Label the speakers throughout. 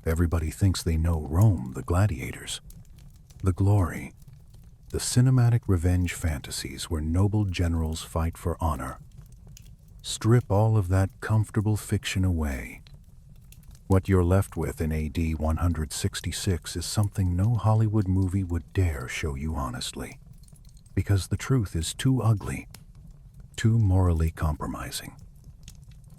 Speaker 1: Everybody thinks they know Rome, the gladiators, the glory, the cinematic revenge fantasies where noble generals fight for honor. Strip all of that comfortable fiction away. What you're left with in AD 166 is something no Hollywood movie would dare show you honestly, because the truth is too ugly, too morally compromising.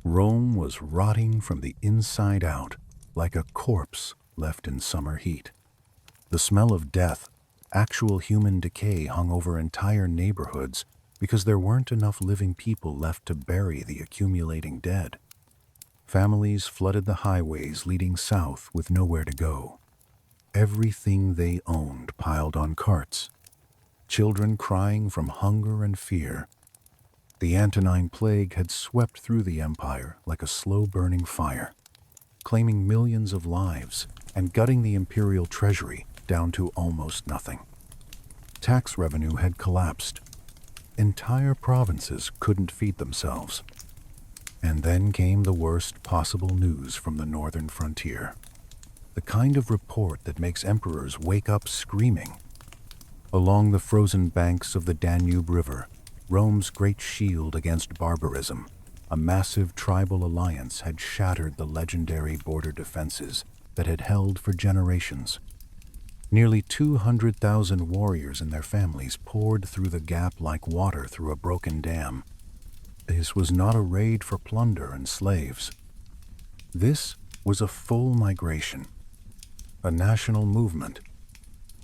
Speaker 1: Rome was rotting from the inside out, like a corpse left in summer heat. The smell of death, actual human decay, hung over entire neighborhoods because there weren't enough living people left to bury the accumulating dead. Families flooded the highways leading south with nowhere to go. Everything they owned piled on carts. Children crying from hunger and fear. The Antonine Plague had swept through the empire like a slow-burning fire, claiming millions of lives and gutting the imperial treasury down to almost nothing. Tax revenue had collapsed. Entire provinces couldn't feed themselves. And then came the worst possible news from the northern frontier. The kind of report that makes emperors wake up screaming. Along the frozen banks of the Danube River, Rome's great shield against barbarism, a massive tribal alliance had shattered the legendary border defenses that had held for generations. Nearly 200,000 warriors and their families poured through the gap like water through a broken dam. This was not a raid for plunder and slaves. This was a full migration, a national movement.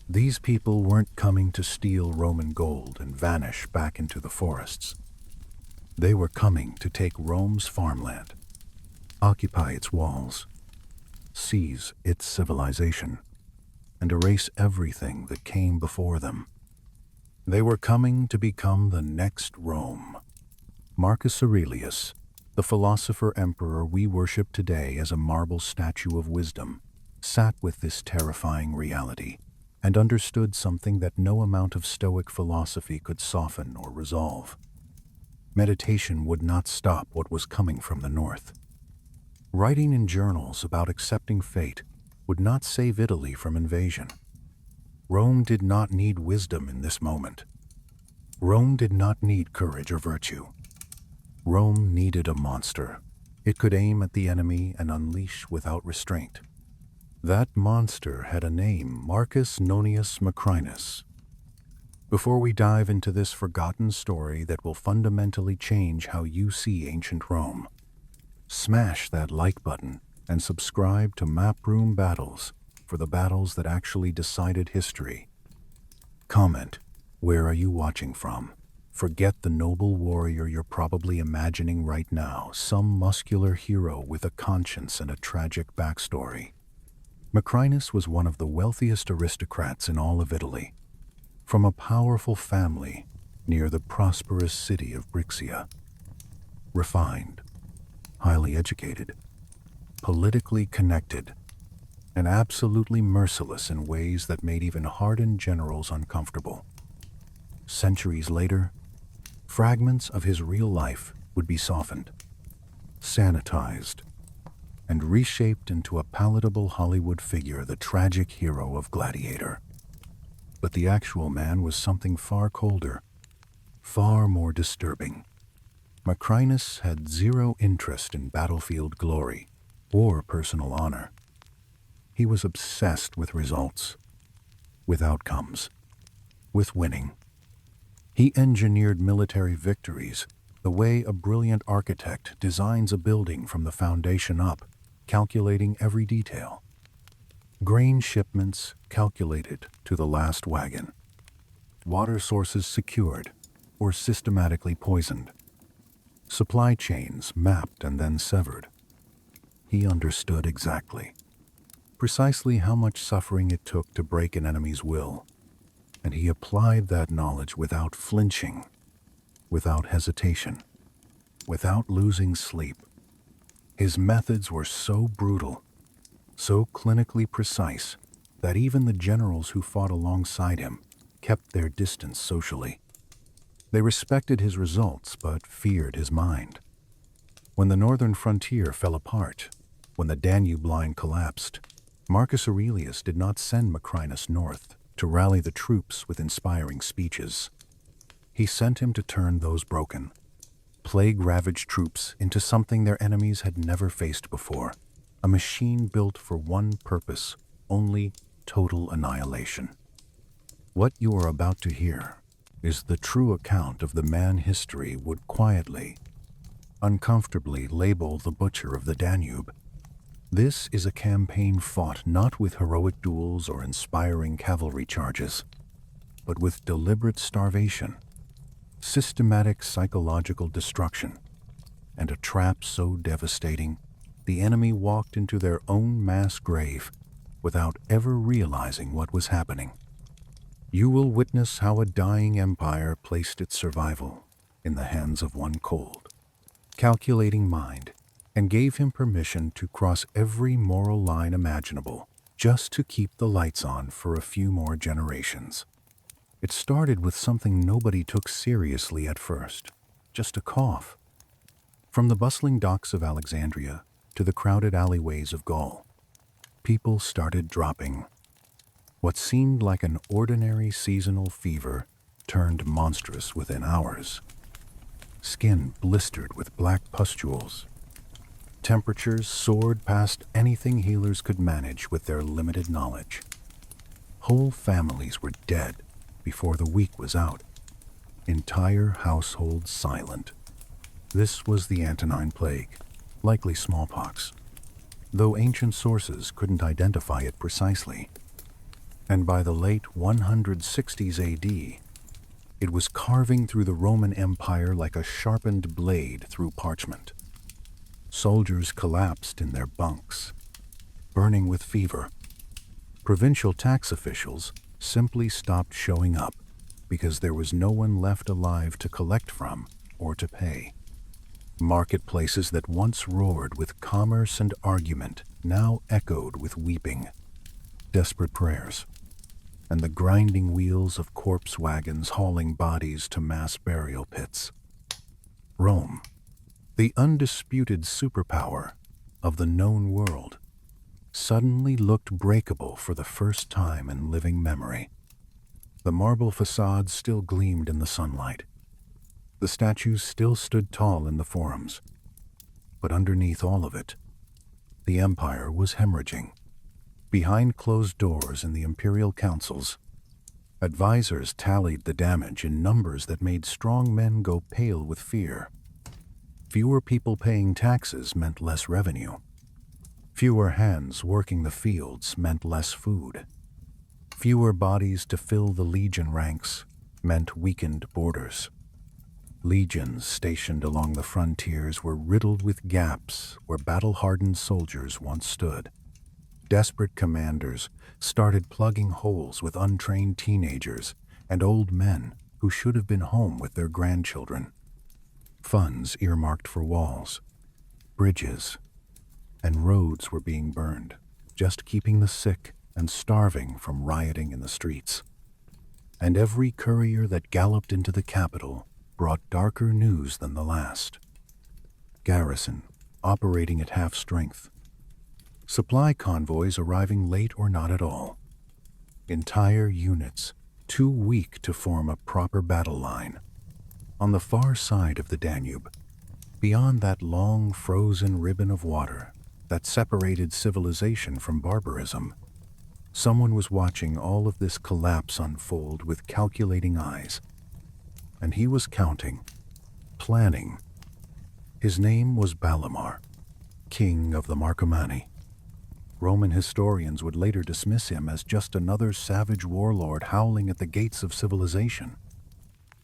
Speaker 1: These people weren't coming to steal Roman gold and vanish back into the forests. They were coming to take Rome's farmland, occupy its walls, seize its civilization, and erase everything that came before them. They were coming to become the next Rome. Marcus Aurelius, the philosopher-emperor we worship today as a marble statue of wisdom, sat with this terrifying reality and understood something that no amount of Stoic philosophy could soften or resolve. Meditation would not stop what was coming from the north. Writing in journals about accepting fate would not save Italy from invasion. Rome did not need wisdom in this moment. Rome did not need courage or virtue. Rome needed a monster. It could aim at the enemy and unleash without restraint. That monster had a name, Marcus Nonius Macrinus. Before we dive into this forgotten story that will fundamentally change how you see ancient Rome, smash that like button and subscribe to Maproom Battles for the battles that actually decided history. Comment, where are you watching from? Forget the noble warrior you're probably imagining right now, some muscular hero with a conscience and a tragic backstory. Macrinus was one of the wealthiest aristocrats in all of Italy, from a powerful family near the prosperous city of Brixia. Refined, highly educated, politically connected, and absolutely merciless in ways that made even hardened generals uncomfortable. Centuries later, fragments of his real life would be softened, sanitized, and reshaped into a palatable Hollywood figure, the tragic hero of Gladiator. But the actual man was something far colder, far more disturbing. Macrinus had zero interest in battlefield glory or personal honor. He was obsessed with results, with outcomes, with winning. He engineered military victories the way a brilliant architect designs a building from the foundation up, calculating every detail. Grain shipments calculated to the last wagon. Water sources secured or systematically poisoned. Supply chains mapped and then severed. He understood precisely how much suffering it took to break an enemy's will, and he applied that knowledge without flinching, without hesitation, without losing sleep. His methods were so brutal, so clinically precise, that even the generals who fought alongside him kept their distance socially. They respected his results but feared his mind. When the northern frontier fell apart, when the Danube line collapsed, Marcus Aurelius did not send Macrinus north to rally the troops with inspiring speeches. He sent him to turn those broken, plague-ravaged troops into something their enemies had never faced before, a machine built for one purpose, only total annihilation. What you are about to hear is the true account of the man history would quietly, uncomfortably label the Butcher of the Danube. This is a campaign fought not with heroic duels or inspiring cavalry charges, but with deliberate starvation, systematic psychological destruction, and a trap so devastating the enemy walked into their own mass grave without ever realizing what was happening. You will witness how a dying empire placed its survival in the hands of one cold, calculating mind, and gave him permission to cross every moral line imaginable just to keep the lights on for a few more generations. It started with something nobody took seriously at first, just a cough. From the bustling docks of Alexandria to the crowded alleyways of Gaul, people started dropping. What seemed like an ordinary seasonal fever turned monstrous within hours. Skin blistered with black pustules. Temperatures soared past anything healers could manage with their limited knowledge. Whole families were dead before the week was out. Entire households silent. This was the Antonine Plague, likely smallpox, though ancient sources couldn't identify it precisely. And by the late 160s AD, it was carving through the Roman Empire like a sharpened blade through parchment. Soldiers collapsed in their bunks, burning with fever. Provincial tax officials simply stopped showing up because there was no one left alive to collect from or to pay. Marketplaces that once roared with commerce and argument now echoed with weeping, desperate prayers, and the grinding wheels of corpse wagons hauling bodies to mass burial pits. Rome, the undisputed superpower of the known world, suddenly looked breakable for the first time in living memory. The marble facades still gleamed in the sunlight. The statues still stood tall in the forums. But underneath all of it, the empire was hemorrhaging. Behind closed doors in the imperial councils, advisors tallied the damage in numbers that made strong men go pale with fear. Fewer people paying taxes meant less revenue. Fewer hands working the fields meant less food. Fewer bodies to fill the legion ranks meant weakened borders. Legions stationed along the frontiers were riddled with gaps where battle-hardened soldiers once stood. Desperate commanders started plugging holes with untrained teenagers and old men who should have been home with their grandchildren. Funds earmarked for walls, bridges, and roads were being burned, just keeping the sick and starving from rioting in the streets. And every courier that galloped into the capital brought darker news than the last. Garrison operating at half strength. Supply convoys arriving late or not at all. Entire units too weak to form a proper battle line. On the far side of the Danube, beyond that long frozen ribbon of water that separated civilization from barbarism, someone was watching all of this collapse unfold with calculating eyes. And he was counting, planning. His name was Balamar, king of the Marcomanni. Roman historians would later dismiss him as just another savage warlord howling at the gates of civilization.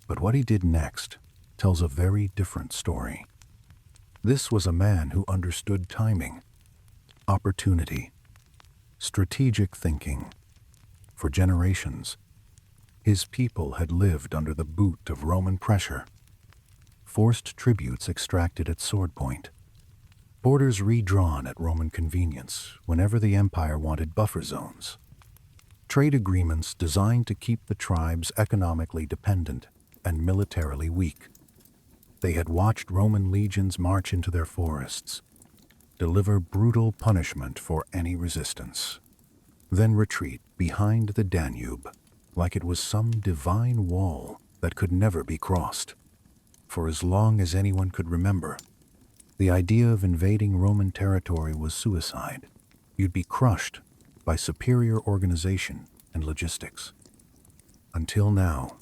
Speaker 1: But what he did next tells a very different story. This was a man who understood timing, opportunity, strategic thinking. For generations, his people had lived under the boot of Roman pressure, forced tributes extracted at sword point, borders redrawn at Roman convenience whenever the empire wanted buffer zones, trade agreements designed to keep the tribes economically dependent and militarily weak. They had watched Roman legions march into their forests, deliver brutal punishment for any resistance, then retreat behind the Danube, like it was some divine wall that could never be crossed. For as long as anyone could remember, the idea of invading Roman territory was suicide. You'd be crushed by superior organization and logistics. Until now,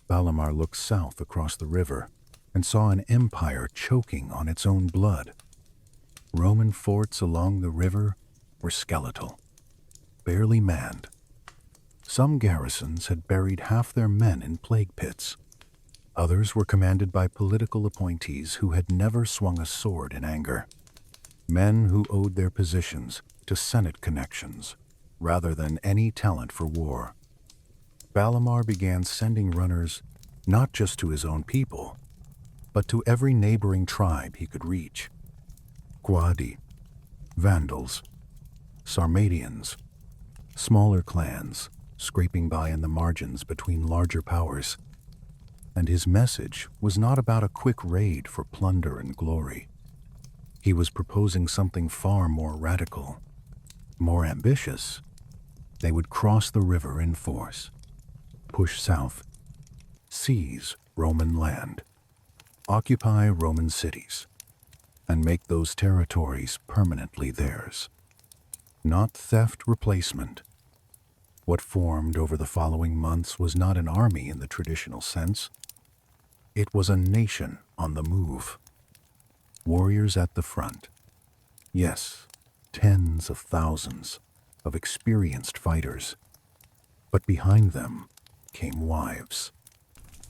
Speaker 1: Balamar looked south across the river and saw an empire choking on its own blood. Roman forts along the river were skeletal, barely manned. Some garrisons had buried half their men in plague pits. Others were commanded by political appointees who had never swung a sword in anger. Men who owed their positions to Senate connections rather than any talent for war. Balamar began sending runners not just to his own people, but to every neighboring tribe he could reach. Quadi, Vandals, Sarmatians, smaller clans scraping by in the margins between larger powers. And his message was not about a quick raid for plunder and glory. He was proposing something far more radical, more ambitious. They would cross the river in force, push south, seize Roman land, occupy Roman cities, and make those territories permanently theirs. Not theft replacement. What formed over the following months was not an army in the traditional sense. It was a nation on the move. Warriors at the front. Yes, tens of thousands of experienced fighters. But behind them came wives,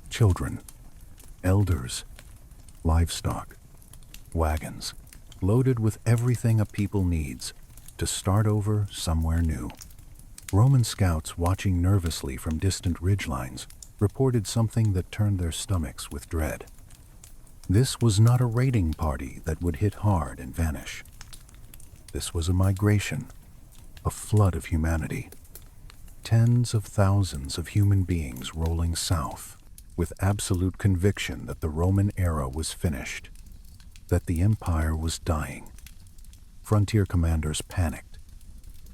Speaker 1: children, elders, livestock, wagons, loaded with everything a people needs to start over somewhere new. Roman scouts watching nervously from distant ridgelines reported something that turned their stomachs with dread. This was not a raiding party that would hit hard and vanish. This was a migration, a flood of humanity. Tens of thousands of human beings rolling south with absolute conviction that the Roman era was finished, that the empire was dying. Frontier commanders panicked.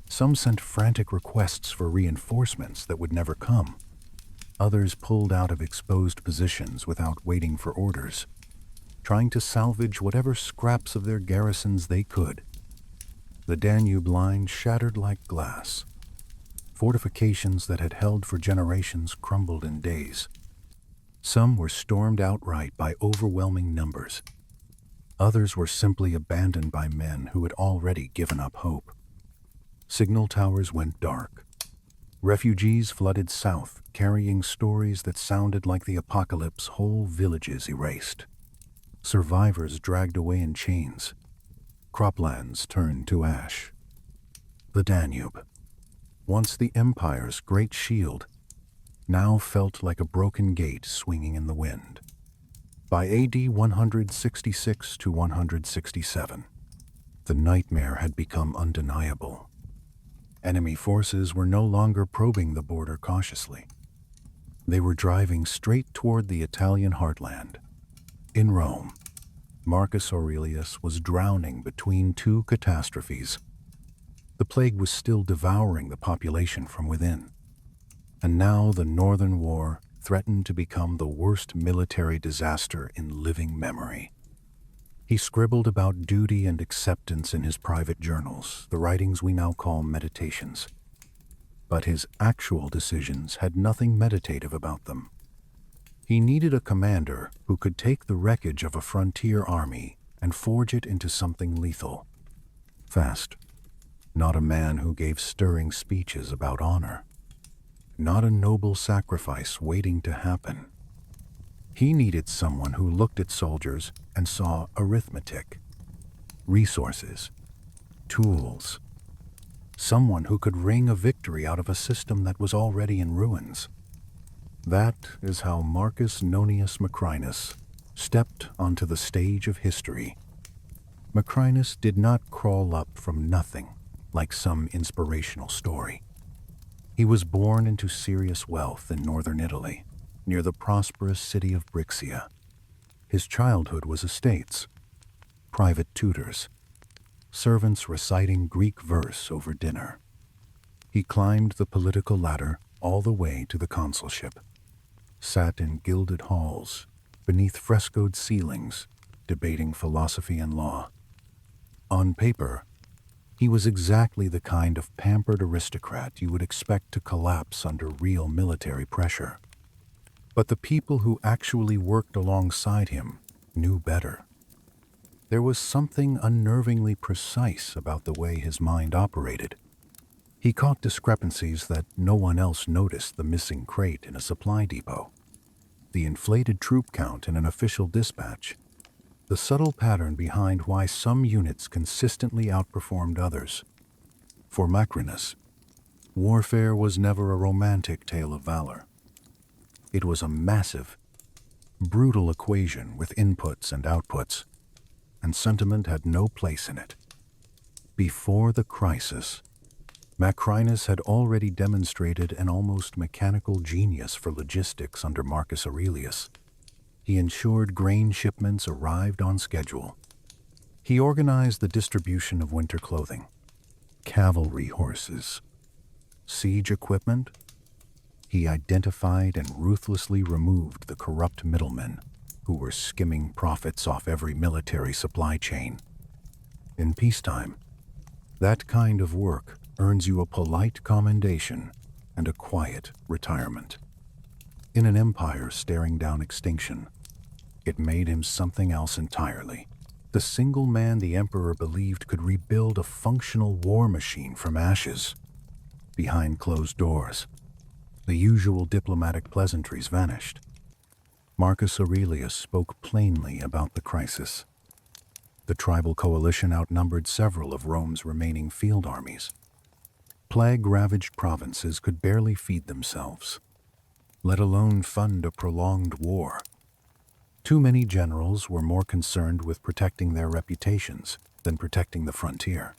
Speaker 1: Some sent frantic requests for reinforcements that would never come. Others pulled out of exposed positions without waiting for orders, trying to salvage whatever scraps of their garrisons they could. The Danube line shattered like glass. Fortifications that had held for generations crumbled in days. Some were stormed outright by overwhelming numbers. Others were simply abandoned by men who had already given up hope. Signal towers went dark. Refugees flooded south, carrying stories that sounded like the apocalypse, whole villages erased. Survivors dragged away in chains. Croplands turned to ash. The Danube, once the empire's great shield, now felt like a broken gate swinging in the wind. By AD 166 to 167, the nightmare had become undeniable. Enemy forces were no longer probing the border cautiously. They were driving straight toward the Italian heartland. In Rome, Marcus Aurelius was drowning between two catastrophes. The plague was still devouring the population from within, and now the Northern War threatened to become the worst military disaster in living memory. He scribbled about duty and acceptance in his private journals, the writings we now call meditations. But his actual decisions had nothing meditative about them. He needed a commander who could take the wreckage of a frontier army and forge it into something lethal. Fast. Not a man who gave stirring speeches about honor. Not a noble sacrifice waiting to happen. He needed someone who looked at soldiers and saw arithmetic, resources, tools. Someone who could wring a victory out of a system that was already in ruins. That is how Marcus Nonius Macrinus stepped onto the stage of history. Macrinus did not crawl up from nothing like some inspirational story. He was born into serious wealth in northern Italy, near the prosperous city of Brixia. His childhood was estates, private tutors, servants reciting Greek verse over dinner. He climbed the political ladder all the way to the consulship, sat in gilded halls, beneath frescoed ceilings, debating philosophy and law. On paper, he was exactly the kind of pampered aristocrat you would expect to collapse under real military pressure. But the people who actually worked alongside him knew better. There was something unnervingly precise about the way his mind operated. He caught discrepancies that no one else noticed: the missing crate in a supply depot, the inflated troop count in an official dispatch, the subtle pattern behind why some units consistently outperformed others. For Macrinus, warfare was never a romantic tale of valor. It was a massive, brutal equation with inputs and outputs, and sentiment had no place in it. Before the crisis, Macrinus had already demonstrated an almost mechanical genius for logistics under Marcus Aurelius. He ensured grain shipments arrived on schedule. He organized the distribution of winter clothing, cavalry horses, siege equipment. He identified and ruthlessly removed the corrupt middlemen who were skimming profits off every military supply chain. In peacetime, that kind of work earns you a polite commendation and a quiet retirement. In an empire staring down extinction, it made him something else entirely. The single man the emperor believed could rebuild a functional war machine from ashes. Behind closed doors, the usual diplomatic pleasantries vanished. Marcus Aurelius spoke plainly about the crisis. The tribal coalition outnumbered several of Rome's remaining field armies. Plague-ravaged provinces could barely feed themselves, let alone fund a prolonged war. Too many generals were more concerned with protecting their reputations than protecting the frontier.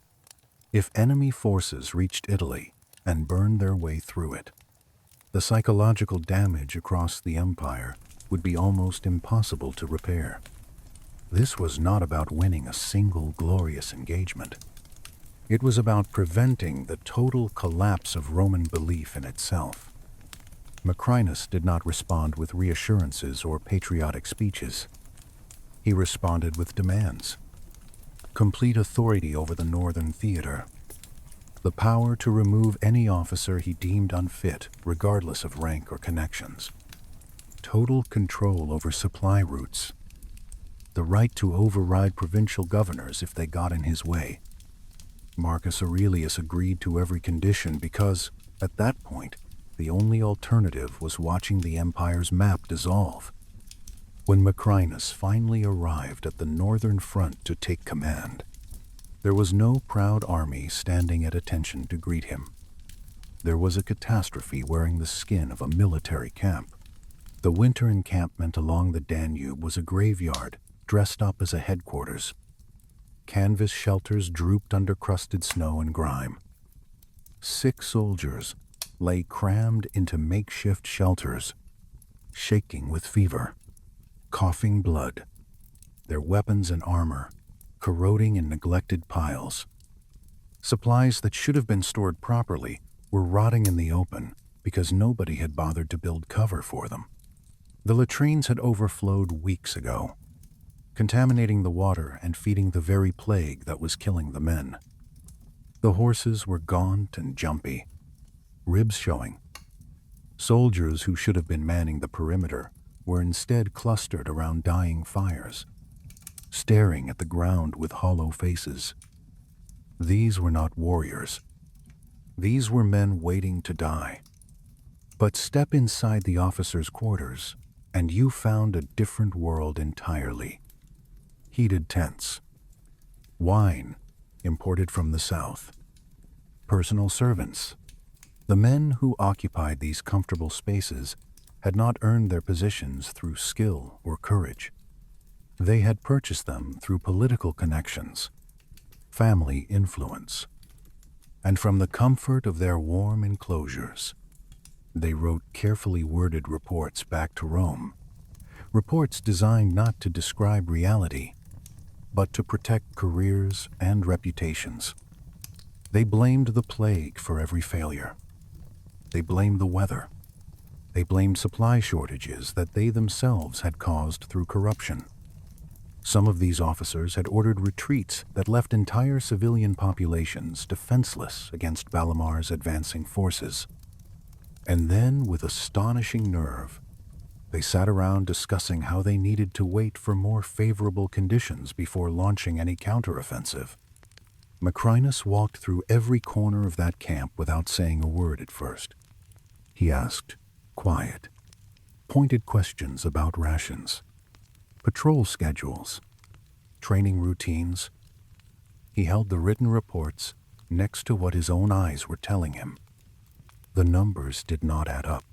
Speaker 1: If enemy forces reached Italy and burned their way through it, the psychological damage across the empire would be almost impossible to repair. This was not about winning a single glorious engagement. It was about preventing the total collapse of Roman belief in itself. Macrinus did not respond with reassurances or patriotic speeches. He responded with demands: complete authority over the northern theater, the power to remove any officer he deemed unfit, regardless of rank or connections, total control over supply routes, the right to override provincial governors if they got in his way. Marcus Aurelius agreed to every condition because, at that point, the only alternative was watching the empire's map dissolve. When Macrinus finally arrived at the northern front to take command, there was no proud army standing at attention to greet him. There was a catastrophe wearing the skin of a military camp. The winter encampment along the Danube was a graveyard dressed up as a headquarters. Canvas shelters drooped under crusted snow and grime. Sick soldiers lay crammed into makeshift shelters, shaking with fever, coughing blood, their weapons and armor corroding in neglected piles. Supplies that should have been stored properly were rotting in the open because nobody had bothered to build cover for them. The latrines had overflowed weeks ago, contaminating the water and feeding the very plague that was killing the men. The horses were gaunt and jumpy, ribs showing. Soldiers who should have been manning the perimeter were instead clustered around dying fires, staring at the ground with hollow faces. These were not warriors. These were men waiting to die. But step inside the officers' quarters, and you found a different world entirely. Heated tents, wine imported from the south, personal servants. The men who occupied these comfortable spaces had not earned their positions through skill or courage. They had purchased them through political connections, family influence, and from the comfort of their warm enclosures. They wrote carefully worded reports back to Rome, reports designed not to describe reality, but to protect careers and reputations. They blamed the plague for every failure. They blamed the weather. They blamed supply shortages that they themselves had caused through corruption. Some of these officers had ordered retreats that left entire civilian populations defenseless against Balamar's advancing forces. And then, with astonishing nerve, they sat around discussing how they needed to wait for more favorable conditions before launching any counteroffensive. Macrinus walked through every corner of that camp without saying a word at first. He asked quiet, pointed questions about rations, patrol schedules, training routines. He held the written reports next to what his own eyes were telling him. The numbers did not add up.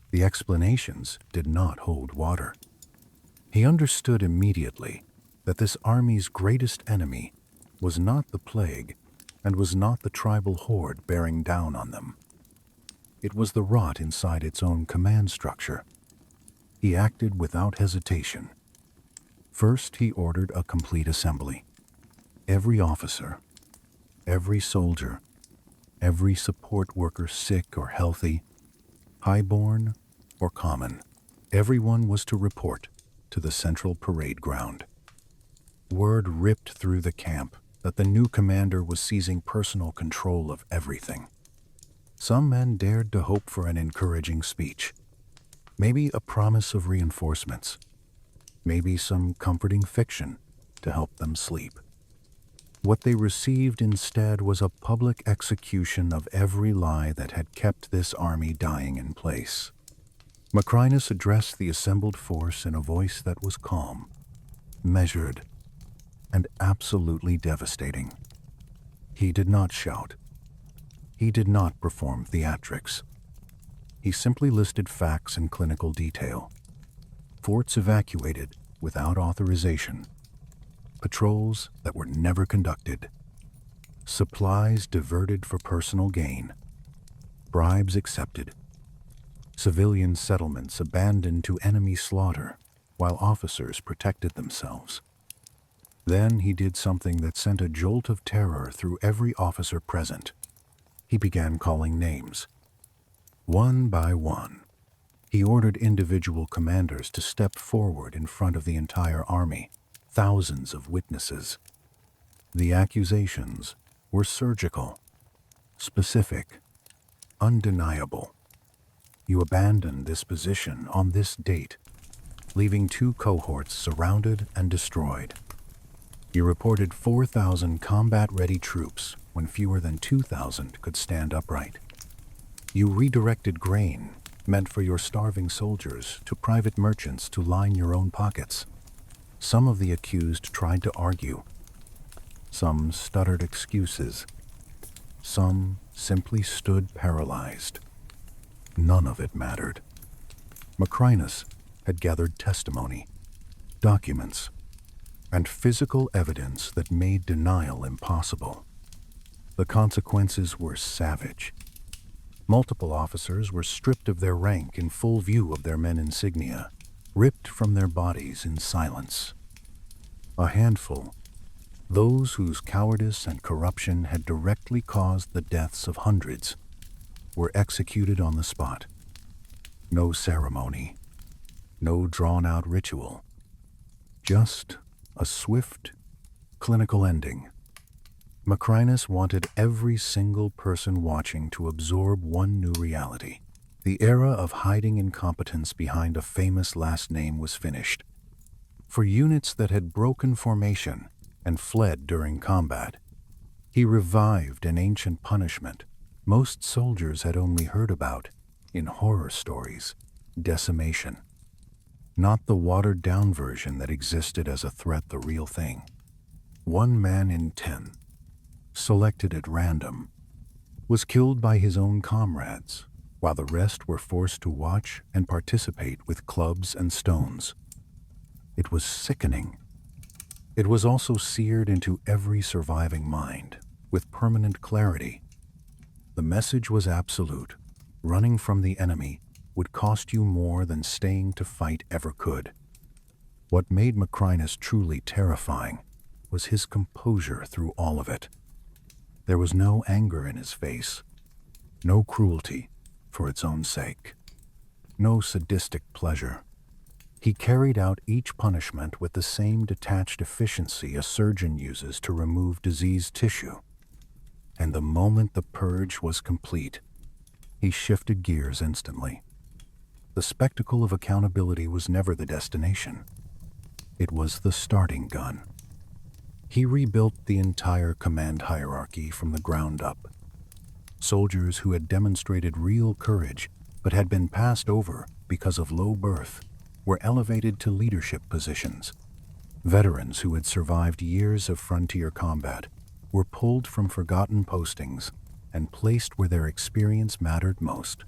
Speaker 1: The explanations did not hold water. He understood immediately that this army's greatest enemy was not the plague and was not the tribal horde bearing down on them. It was the rot inside its own command structure. He acted without hesitation. First, he ordered a complete assembly. Every officer, every soldier, every support worker, sick or healthy, highborn or common, everyone was to report to the central parade ground. Word ripped through the camp that the new commander was seizing personal control of everything. Some men dared to hope for an encouraging speech, maybe a promise of reinforcements, maybe some comforting fiction to help them sleep. What they received instead was a public execution of every lie that had kept this army dying in place. Macrinus addressed the assembled force in a voice that was calm, measured, and absolutely devastating. He did not shout. He did not perform theatrics. He simply listed facts in clinical detail. Forts evacuated without authorization. Patrols that were never conducted. Supplies diverted for personal gain. Bribes accepted. Civilian settlements abandoned to enemy slaughter while officers protected themselves. Then he did something that sent a jolt of terror through every officer present. He began calling names. One by one, he ordered individual commanders to step forward in front of the entire army, thousands of witnesses. The accusations were surgical, specific, undeniable. You abandoned this position on this date, leaving 2 cohorts surrounded and destroyed. You reported 4,000 combat-ready troops when fewer than 2,000 could stand upright. You redirected grain meant for your starving soldiers to private merchants to line your own pockets. Some of the accused tried to argue. Some stuttered excuses. Some simply stood paralyzed. None of it mattered. Macrinus had gathered testimony, documents, and physical evidence that made denial impossible. The consequences were savage. Multiple officers were stripped of their rank in full view of their men insignia, ripped from their bodies in silence. A handful, those whose cowardice and corruption had directly caused the deaths of hundreds, were executed on the spot. No ceremony, no drawn-out ritual, just a swift, clinical ending. Macrinus wanted every single person watching to absorb one new reality. The era of hiding incompetence behind a famous last name was finished. For units that had broken formation and fled during combat, he revived an ancient punishment most soldiers had only heard about in horror stories: decimation. Not the watered-down version that existed as a threat, the real thing. 1 man in 10, selected at random, was killed by his own comrades, while the rest were forced to watch and participate with clubs and stones. It was sickening. It was also seared into every surviving mind, with permanent clarity. The message was absolute. Running from the enemy would cost you more than staying to fight ever could. What made Macrinus truly terrifying was his composure through all of it. There was no anger in his face, no cruelty for its own sake, no sadistic pleasure. He carried out each punishment with the same detached efficiency a surgeon uses to remove diseased tissue. And the moment the purge was complete, he shifted gears instantly. The spectacle of accountability was never the destination. It was the starting gun. He rebuilt the entire command hierarchy from the ground up. Soldiers who had demonstrated real courage but had been passed over because of low birth were elevated to leadership positions. Veterans who had survived years of frontier combat were pulled from forgotten postings and placed where their experience mattered most.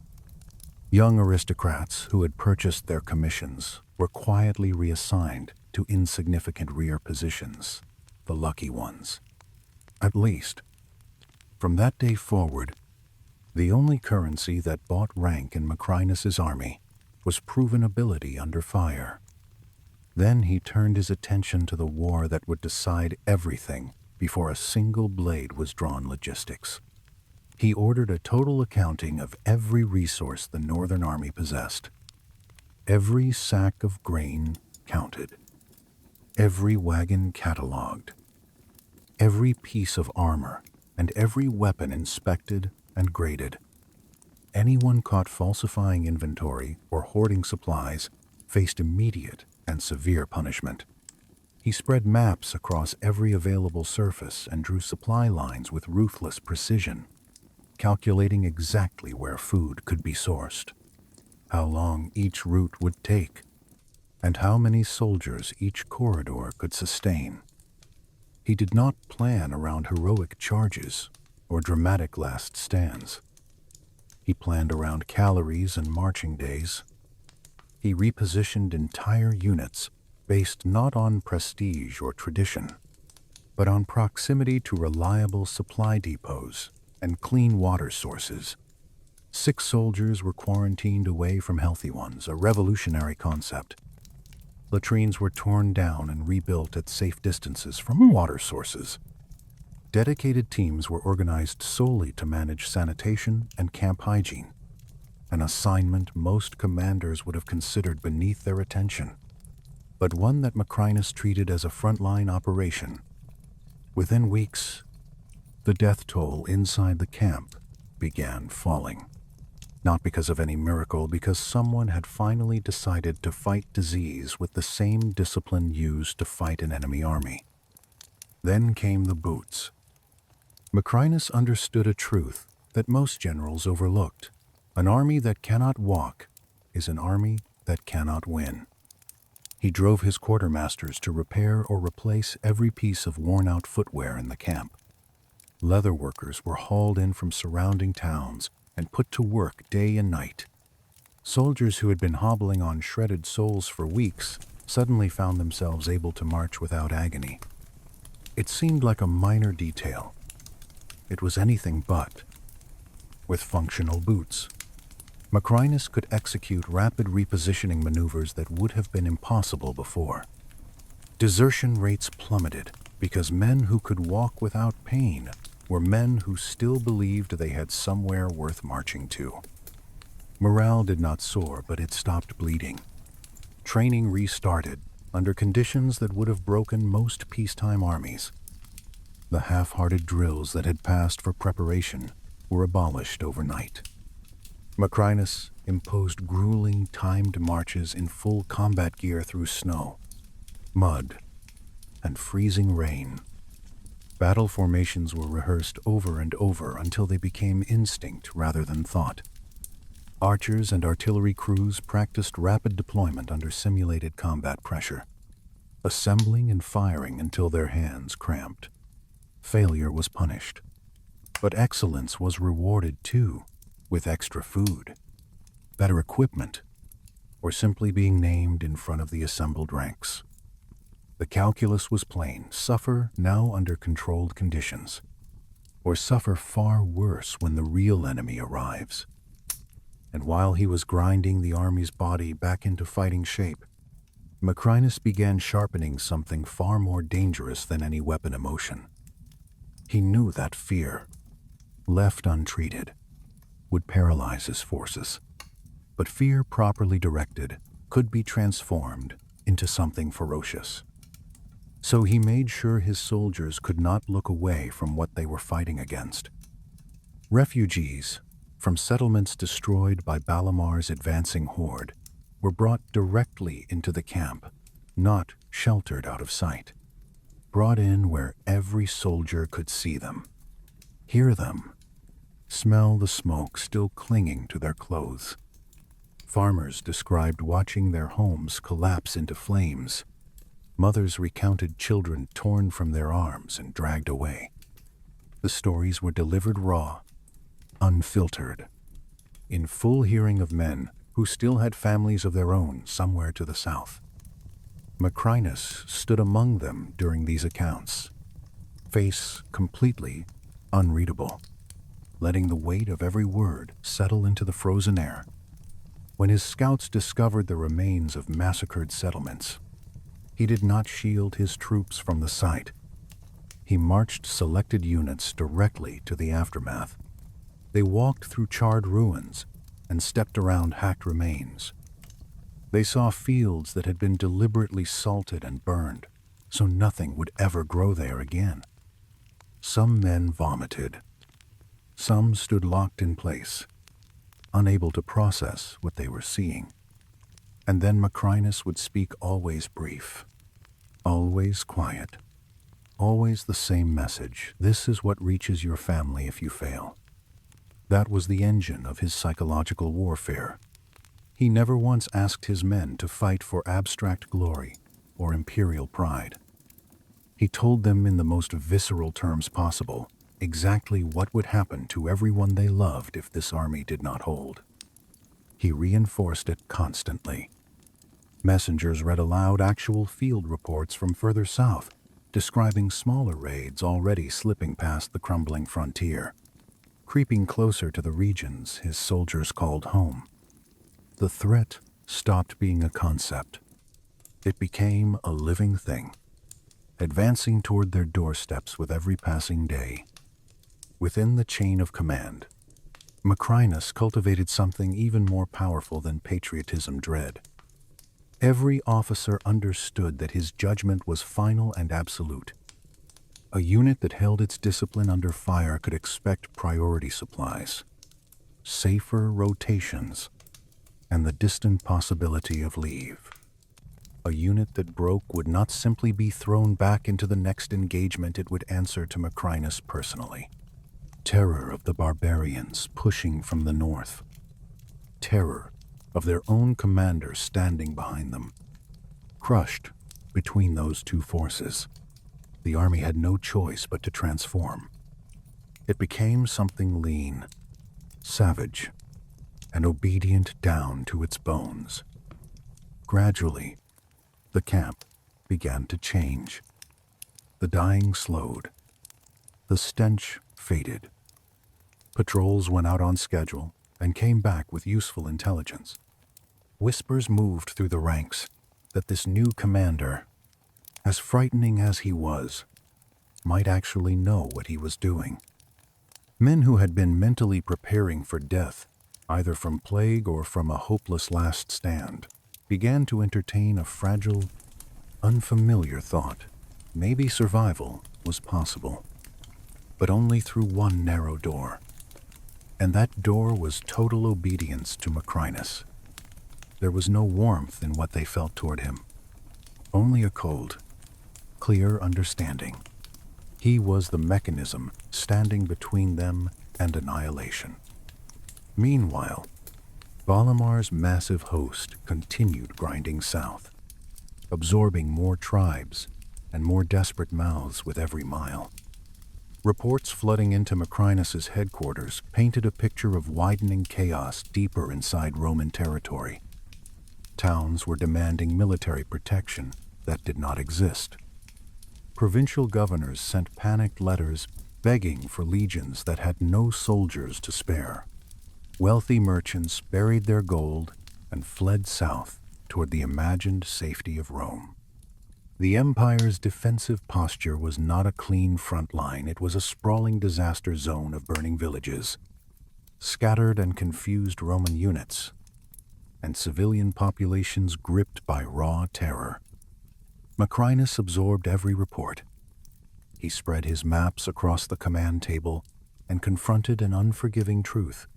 Speaker 1: Young aristocrats who had purchased their commissions were quietly reassigned to insignificant rear positions, the lucky ones. At least, from that day forward, the only currency that bought rank in Macrinus's army was proven ability under fire. Then he turned his attention to the war that would decide everything before a single blade was drawn: logistics. He ordered a total accounting of every resource the Northern Army possessed. Every sack of grain counted. Every wagon catalogued. Every piece of armor and every weapon inspected and graded. Anyone caught falsifying inventory or hoarding supplies faced immediate and severe punishment. He spread maps across every available surface and drew supply lines with ruthless precision, calculating exactly where food could be sourced, how long each route would take, and how many soldiers each corridor could sustain. He did not plan around heroic charges or dramatic last stands. He planned around calories and marching days. He repositioned entire units based not on prestige or tradition, but on proximity to reliable supply depots and clean water sources. Sick soldiers were quarantined away from healthy ones, a revolutionary concept. Latrines were torn down and rebuilt at safe distances from water sources. Dedicated teams were organized solely to manage sanitation and camp hygiene, an assignment most commanders would have considered beneath their attention, but one that Macrinus treated as a frontline operation. Within weeks, the death toll inside the camp began falling. Not because of any miracle, because someone had finally decided to fight disease with the same discipline used to fight an enemy army. Then came the boots. Macrinus understood a truth that most generals overlooked. An army that cannot walk is an army that cannot win. He drove his quartermasters to repair or replace every piece of worn-out footwear in the camp. Leather workers were hauled in from surrounding towns and put to work day and night. Soldiers who had been hobbling on shredded soles for weeks suddenly found themselves able to march without agony. It seemed like a minor detail. It was anything but. With functional boots, Macrinus could execute rapid repositioning maneuvers that would have been impossible before. Desertion rates plummeted because men who could walk without pain were men who still believed they had somewhere worth marching to. Morale did not soar, but it stopped bleeding. Training restarted under conditions that would have broken most peacetime armies. The half-hearted drills that had passed for preparation were abolished overnight. Macrinus imposed grueling, timed marches in full combat gear through snow, mud, and freezing rain. Battle formations were rehearsed over and over until they became instinct rather than thought. Archers and artillery crews practiced rapid deployment under simulated combat pressure, assembling and firing until their hands cramped. Failure was punished, but excellence was rewarded too, with extra food, better equipment, or simply being named in front of the assembled ranks. The calculus was plain: suffer now under controlled conditions, or suffer far worse when the real enemy arrives. And while he was grinding the army's body back into fighting shape, Macrinus began sharpening something far more dangerous than any weapon: emotion. He knew that fear, left untreated, would paralyze his forces. But fear properly directed could be transformed into something ferocious. So he made sure his soldiers could not look away from what they were fighting against. Refugees from settlements destroyed by Balamar's advancing horde were brought directly into the camp, not sheltered out of sight. Brought in where every soldier could see them, hear them, smell the smoke still clinging to their clothes. Farmers described watching their homes collapse into flames. Mothers recounted children torn from their arms and dragged away. The stories were delivered raw, unfiltered, in full hearing of men who still had families of their own somewhere to the south. Macrinus stood among them during these accounts, face completely unreadable, letting the weight of every word settle into the frozen air. When his scouts discovered the remains of massacred settlements, he did not shield his troops from the sight. He marched selected units directly to the aftermath. They walked through charred ruins and stepped around hacked remains. They saw fields that had been deliberately salted and burned, so nothing would ever grow there again. Some men vomited. Some stood locked in place, unable to process what they were seeing. And then Macrinus would speak, always brief, always quiet, always the same message: this is what reaches your family if you fail. That was the engine of his psychological warfare. He never once asked his men to fight for abstract glory or imperial pride. He told them in the most visceral terms possible exactly what would happen to everyone they loved if this army did not hold. He reinforced it constantly. Messengers read aloud actual field reports from further south, describing smaller raids already slipping past the crumbling frontier, creeping closer to the regions his soldiers called home. The threat stopped being a concept. It became a living thing, advancing toward their doorsteps with every passing day. Within the chain of command, Macrinus cultivated something even more powerful than patriotism dread. Every officer understood that his judgment was final and absolute. A unit that held its discipline under fire could expect priority supplies, safer rotations, and the distant possibility of leave. A unit that broke would not simply be thrown back into the next engagement, it would answer to Macrinus personally. Terror of the barbarians pushing from the north. Terror of their own commander standing behind them. Crushed between those two forces, the army had no choice but to transform. It became something lean, savage, and obedient down to its bones. Gradually, the camp began to change. The dying slowed. The stench faded. Patrols went out on schedule and came back with useful intelligence. Whispers moved through the ranks that this new commander, as frightening as he was, might actually know what he was doing. Men who had been mentally preparing for death, either from plague or from a hopeless last stand, began to entertain a fragile, unfamiliar thought. Maybe survival was possible, but only through one narrow door. And that door was total obedience to Macrinus. There was no warmth in what they felt toward him, only a cold, clear understanding. He was the mechanism standing between them and annihilation. Meanwhile, Valamar's massive host continued grinding south, absorbing more tribes and more desperate mouths with every mile. Reports flooding into Macrinus's headquarters painted a picture of widening chaos deeper inside Roman territory. Towns were demanding military protection that did not exist. Provincial governors sent panicked letters begging for legions that had no soldiers to spare. Wealthy merchants buried their gold and fled south toward the imagined safety of Rome. The Empire's defensive posture was not a clean front line, it was a sprawling disaster zone of burning villages, scattered and confused Roman units, and civilian populations gripped by raw terror. Macrinus absorbed every report. He spread his maps across the command table and confronted an unforgiving truth.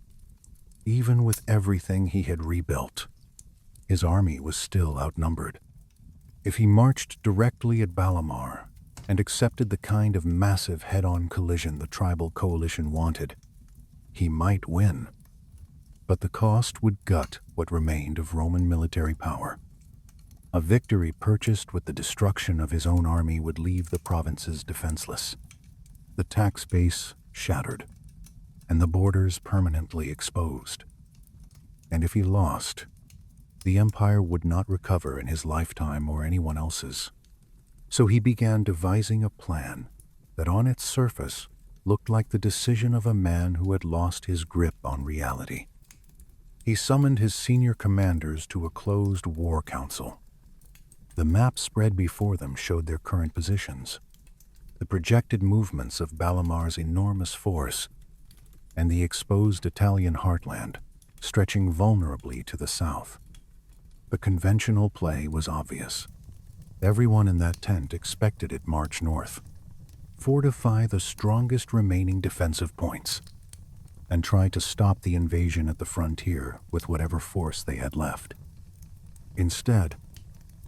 Speaker 1: Even with everything he had rebuilt, his army was still outnumbered. If he marched directly at Balamar and accepted the kind of massive head-on collision the tribal coalition wanted, he might win. But the cost would gut what remained of Roman military power. A victory purchased with the destruction of his own army would leave the provinces defenseless, the tax base shattered, and the borders permanently exposed. And if he lost, the empire would not recover in his lifetime or anyone else's. So he began devising a plan that on its surface looked like the decision of a man who had lost his grip on reality. He summoned his senior commanders to a closed war council. The map spread before them showed their current positions, the projected movements of Balamar's enormous force, and the exposed Italian heartland, stretching vulnerably to the south. The conventional play was obvious. Everyone in that tent expected it march north, fortify the strongest remaining defensive points, and try to stop the invasion at the frontier with whatever force they had left. Instead,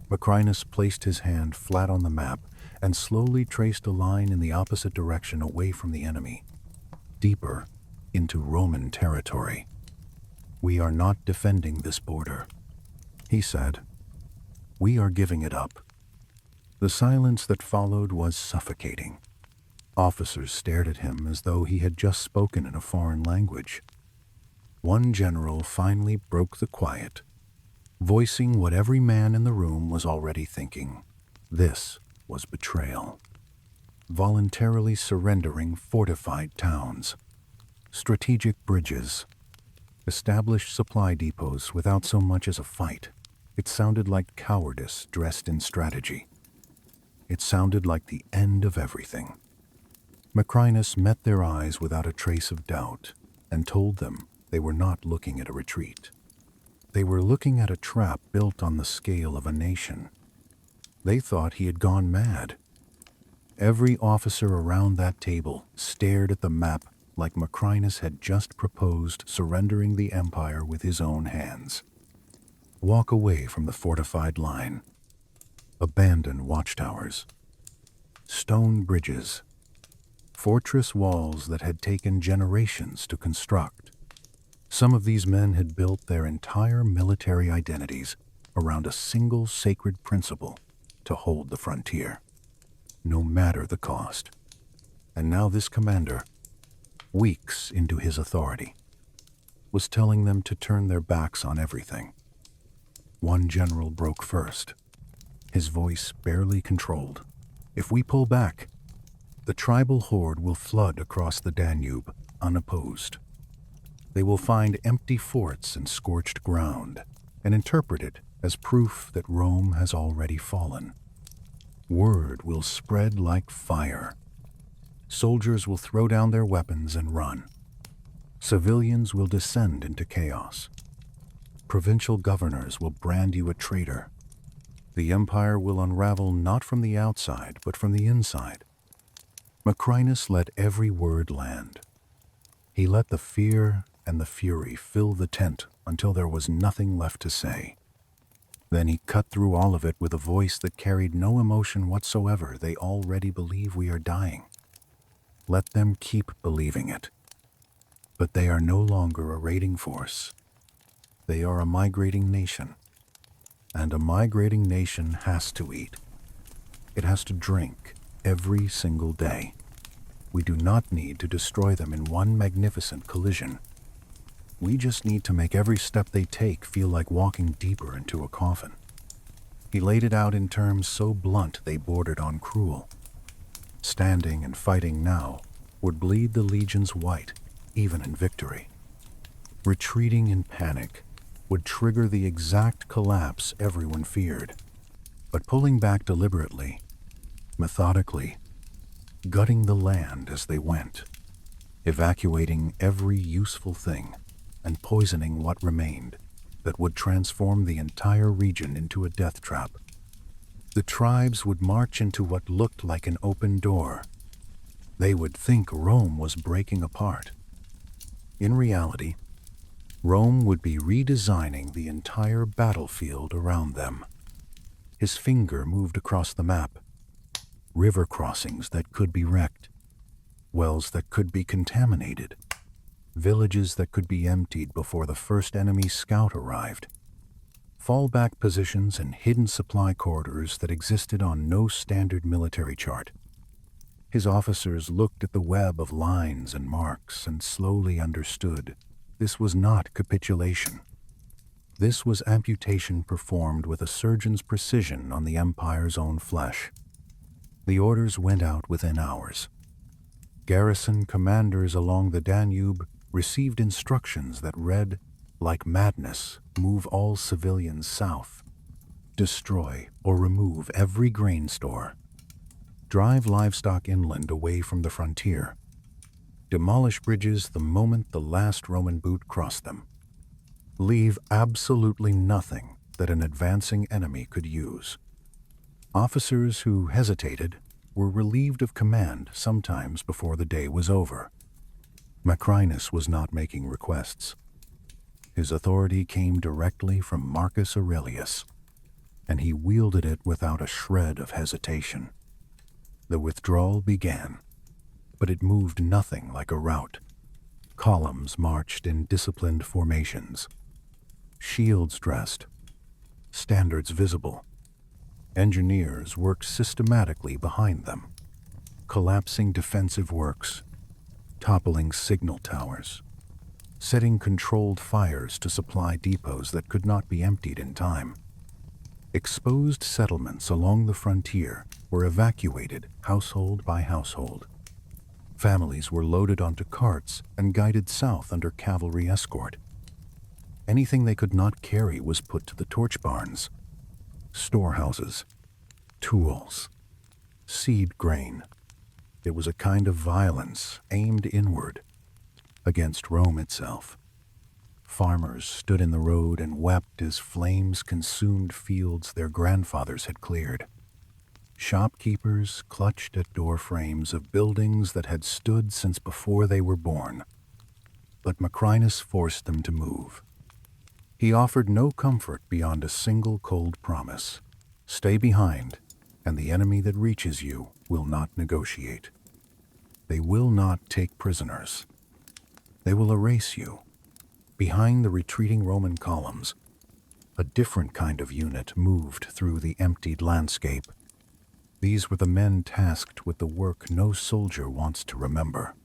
Speaker 1: Macrinus placed his hand flat on the map and slowly traced a line in the opposite direction away from the enemy, deeper into Roman territory. "We are not defending this border," he said. "We are giving it up." The silence that followed was suffocating. Officers stared at him as though he had just spoken in a foreign language. One general finally broke the quiet, voicing what every man in the room was already thinking. This was betrayal. Voluntarily surrendering fortified towns, strategic bridges, established supply depots without so much as a fight. It sounded like cowardice dressed in strategy. It sounded like the end of everything. Macrinus met their eyes without a trace of doubt and told them they were not looking at a retreat. They were looking at a trap built on the scale of a nation. They thought he had gone mad. Every officer around that table stared at the map like Macrinus had just proposed surrendering the empire with his own hands. Walk away from the fortified line. Abandon watchtowers. Stone bridges. Fortress walls that had taken generations to construct. Some of these men had built their entire military identities around a single sacred principle: to hold the frontier, no matter the cost. And now this commander, weeks into his authority, was telling them to turn their backs on everything. One general broke first, his voice barely controlled. "If we pull back, the tribal horde will flood across the Danube unopposed. They will find empty forts and scorched ground and interpret it as proof that Rome has already fallen. Word will spread like fire. Soldiers will throw down their weapons and run. Civilians will descend into chaos. Provincial governors will brand you a traitor. The empire will unravel not from the outside, but from the inside." Macrinus let every word land. He let the fear and the fury fill the tent until there was nothing left to say. Then he cut through all of it with a voice that carried no emotion whatsoever. "They already believe we are dying. Let them keep believing it. But they are no longer a raiding force. They are a migrating nation. And a migrating nation has to eat. It has to drink every single day. We do not need to destroy them in one magnificent collision. We just need to make every step they take feel like walking deeper into a coffin." He laid it out in terms so blunt they bordered on cruel. Standing and fighting now would bleed the legions white, even in victory. Retreating in panic would trigger the exact collapse everyone feared. but pulling back deliberately, methodically, gutting the land as they went, evacuating every useful thing and poisoning what remained that would transform the entire region into a death trap. The tribes would march into what looked like an open door. They would think Rome was breaking apart. In reality, Rome would be redesigning the entire battlefield around them. His finger moved across the map. River crossings that could be wrecked, wells that could be contaminated, villages that could be emptied before the first enemy scout arrived, fallback positions and hidden supply corridors that existed on no standard military chart. His officers looked at the web of lines and marks and slowly understood this was not capitulation. This was amputation performed with a surgeon's precision on the Empire's own flesh. The orders went out within hours. Garrison commanders along the Danube received instructions that read, like madness, move all civilians south, destroy or remove every grain store, drive livestock inland away from the frontier, demolish bridges the moment the last Roman boot crossed them, leave absolutely nothing that an advancing enemy could use. Officers who hesitated were relieved of command sometimes before the day was over. Macrinus was not making requests. His authority came directly from Marcus Aurelius, and he wielded it without a shred of hesitation. The withdrawal began, but it moved nothing like a rout. Columns marched in disciplined formations, shields dressed, standards visible. Engineers worked systematically behind them, collapsing defensive works, toppling signal towers, setting controlled fires to supply depots that could not be emptied in time. Exposed settlements along the frontier were evacuated household by household. Families were loaded onto carts and guided south under cavalry escort. Anything they could not carry was put to the torch barns. Storehouses, tools, seed grain. It was a kind of violence aimed inward, against Rome itself. Farmers stood in the road and wept as flames consumed fields their grandfathers had cleared. Shopkeepers clutched at door frames of buildings that had stood since before they were born. But Macrinus forced them to move. He offered no comfort beyond a single cold promise. Stay behind, and the enemy that reaches you will not negotiate. They will not take prisoners. They will erase you. Behind the retreating Roman columns, a different kind of unit moved through the emptied landscape. These were the men tasked with the work no soldier wants to remember.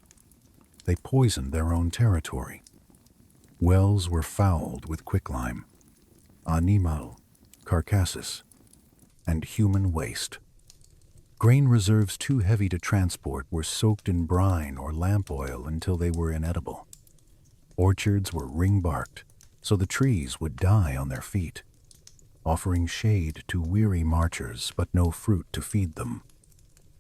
Speaker 1: They poisoned their own territory. Wells were fouled with quicklime, animal, carcasses, and human waste. Grain reserves too heavy to transport were soaked in brine or lamp oil until they were inedible. Orchards were ring-barked, so the trees would die on their feet, offering shade to weary marchers but no fruit to feed them.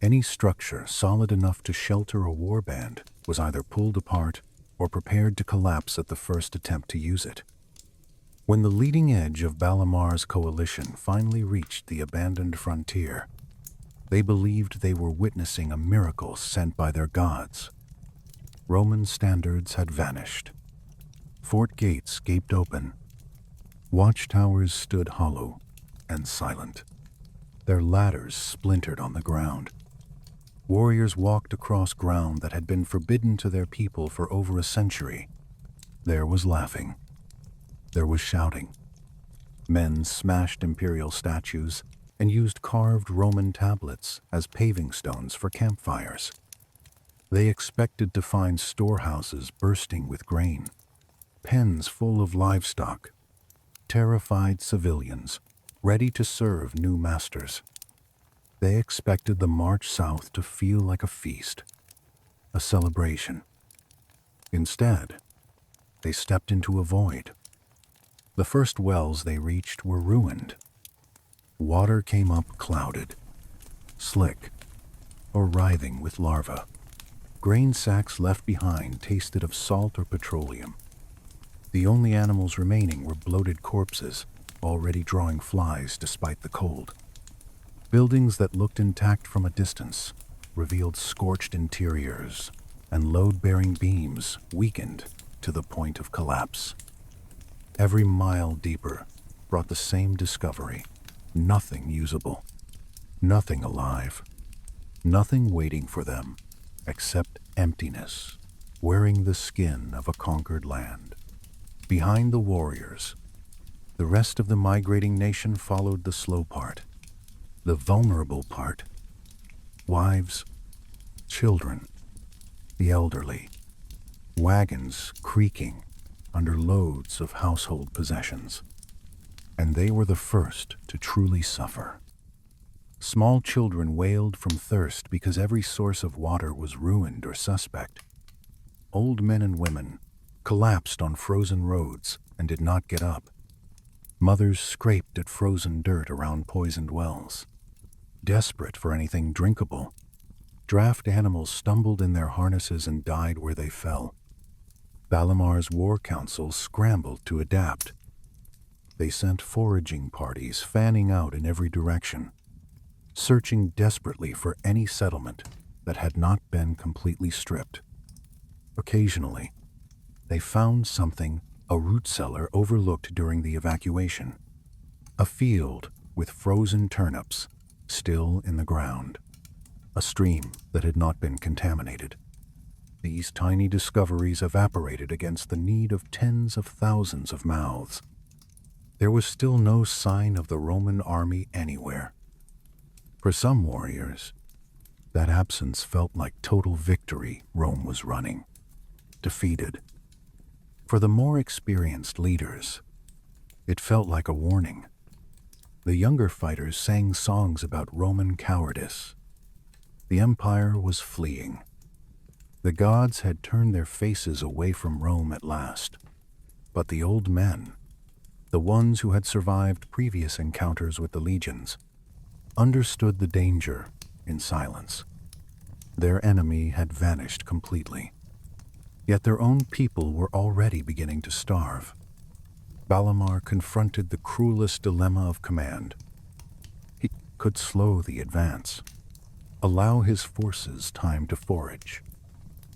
Speaker 1: Any structure solid enough to shelter a warband was either pulled apart or prepared to collapse at the first attempt to use it. When the leading edge of Balamar's coalition finally reached the abandoned frontier, they believed they were witnessing a miracle sent by their gods. Roman standards had vanished. Fort gates gaped open. Watchtowers stood hollow and silent. Their ladders splintered on the ground. Warriors walked across ground that had been forbidden to their people for over a century. There was laughing. There was shouting. Men smashed imperial statues and used carved Roman tablets as paving stones for campfires. They expected to find storehouses bursting with grain, pens full of livestock, terrified civilians ready to serve new masters. They expected the march south to feel like a feast, a celebration. Instead, they stepped into a void. The first wells they reached were ruined. Water came up clouded, slick, or writhing with larvae. Grain sacks left behind tasted of salt or petroleum. The only animals remaining were bloated corpses, already drawing flies despite the cold. Buildings that looked intact from a distance revealed scorched interiors and load-bearing beams weakened to the point of collapse. Every mile deeper brought the same discovery: nothing usable, nothing alive, nothing waiting for them except emptiness, wearing the skin of a conquered land. Behind the warriors, the rest of the migrating nation followed the slow part, the vulnerable part: wives, children, the elderly, wagons creaking under loads of household possessions. And they were the first to truly suffer. Small children wailed from thirst because every source of water was ruined or suspect. Old men and women collapsed on frozen roads and did not get up. Mothers scraped at frozen dirt around poisoned wells. Desperate for anything drinkable, draft animals stumbled in their harnesses and died where they fell. Balamar's war council scrambled to adapt. They sent foraging parties fanning out in every direction, searching desperately for any settlement that had not been completely stripped. Occasionally, they found something a root cellar overlooked during the evacuation: a field with frozen turnips still in the ground, a stream that had not been contaminated. These tiny discoveries evaporated against the need of tens of thousands of mouths. There was still no sign of the Roman army anywhere. For some warriors, that absence felt like total victory. Rome was running, defeated. For the more experienced leaders, it felt like a warning. The younger fighters sang songs about Roman cowardice. The empire was fleeing. The gods had turned their faces away from Rome at last. But the old men, the ones who had survived previous encounters with the legions, understood the danger in silence. Their enemy had vanished completely. Yet their own people were already beginning to starve. Balamar confronted the cruelest dilemma of command. He could slow the advance, allow his forces time to forage,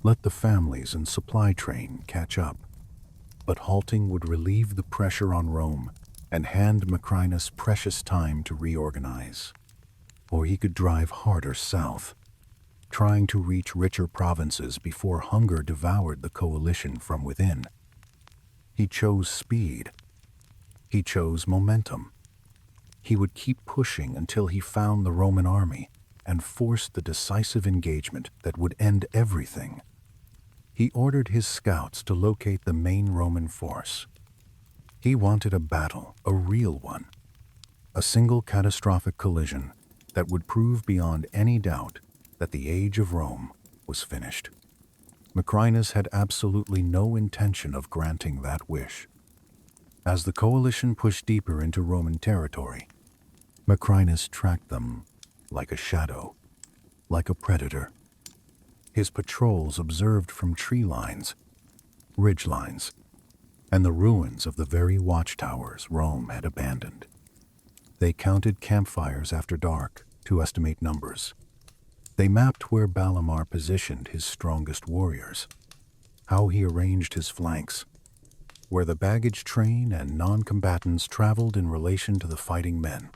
Speaker 1: let the families and supply train catch up. But halting would relieve the pressure on Rome and hand Macrinus precious time to reorganize. Or he could drive harder south, trying to reach richer provinces before hunger devoured the coalition from within. He chose speed. He chose momentum. He would keep pushing until he found the Roman army and forced the decisive engagement that would end everything. He ordered his scouts to locate the main Roman force. He wanted a battle, a real one, a single catastrophic collision that would prove beyond any doubt that the age of Rome was finished. Macrinus had absolutely no intention of granting that wish. As the coalition pushed deeper into Roman territory, Macrinus tracked them like a shadow, like a predator. His patrols observed from tree lines, ridge lines, and the ruins of the very watchtowers Rome had abandoned. They counted campfires after dark to estimate numbers. They mapped where Balamar positioned his strongest warriors, how he arranged his flanks, where the baggage train and non-combatants traveled in relation to the fighting men.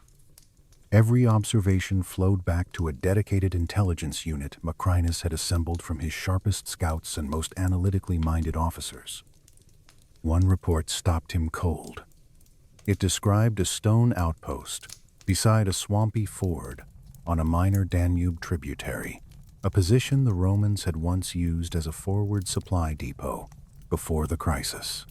Speaker 1: Every observation flowed back to a dedicated intelligence unit Macrinus had assembled from his sharpest scouts and most analytically minded officers. One report stopped him cold. It described a stone outpost beside a swampy ford on a minor Danube tributary, a position the Romans had once used as a forward supply depot before the crisis.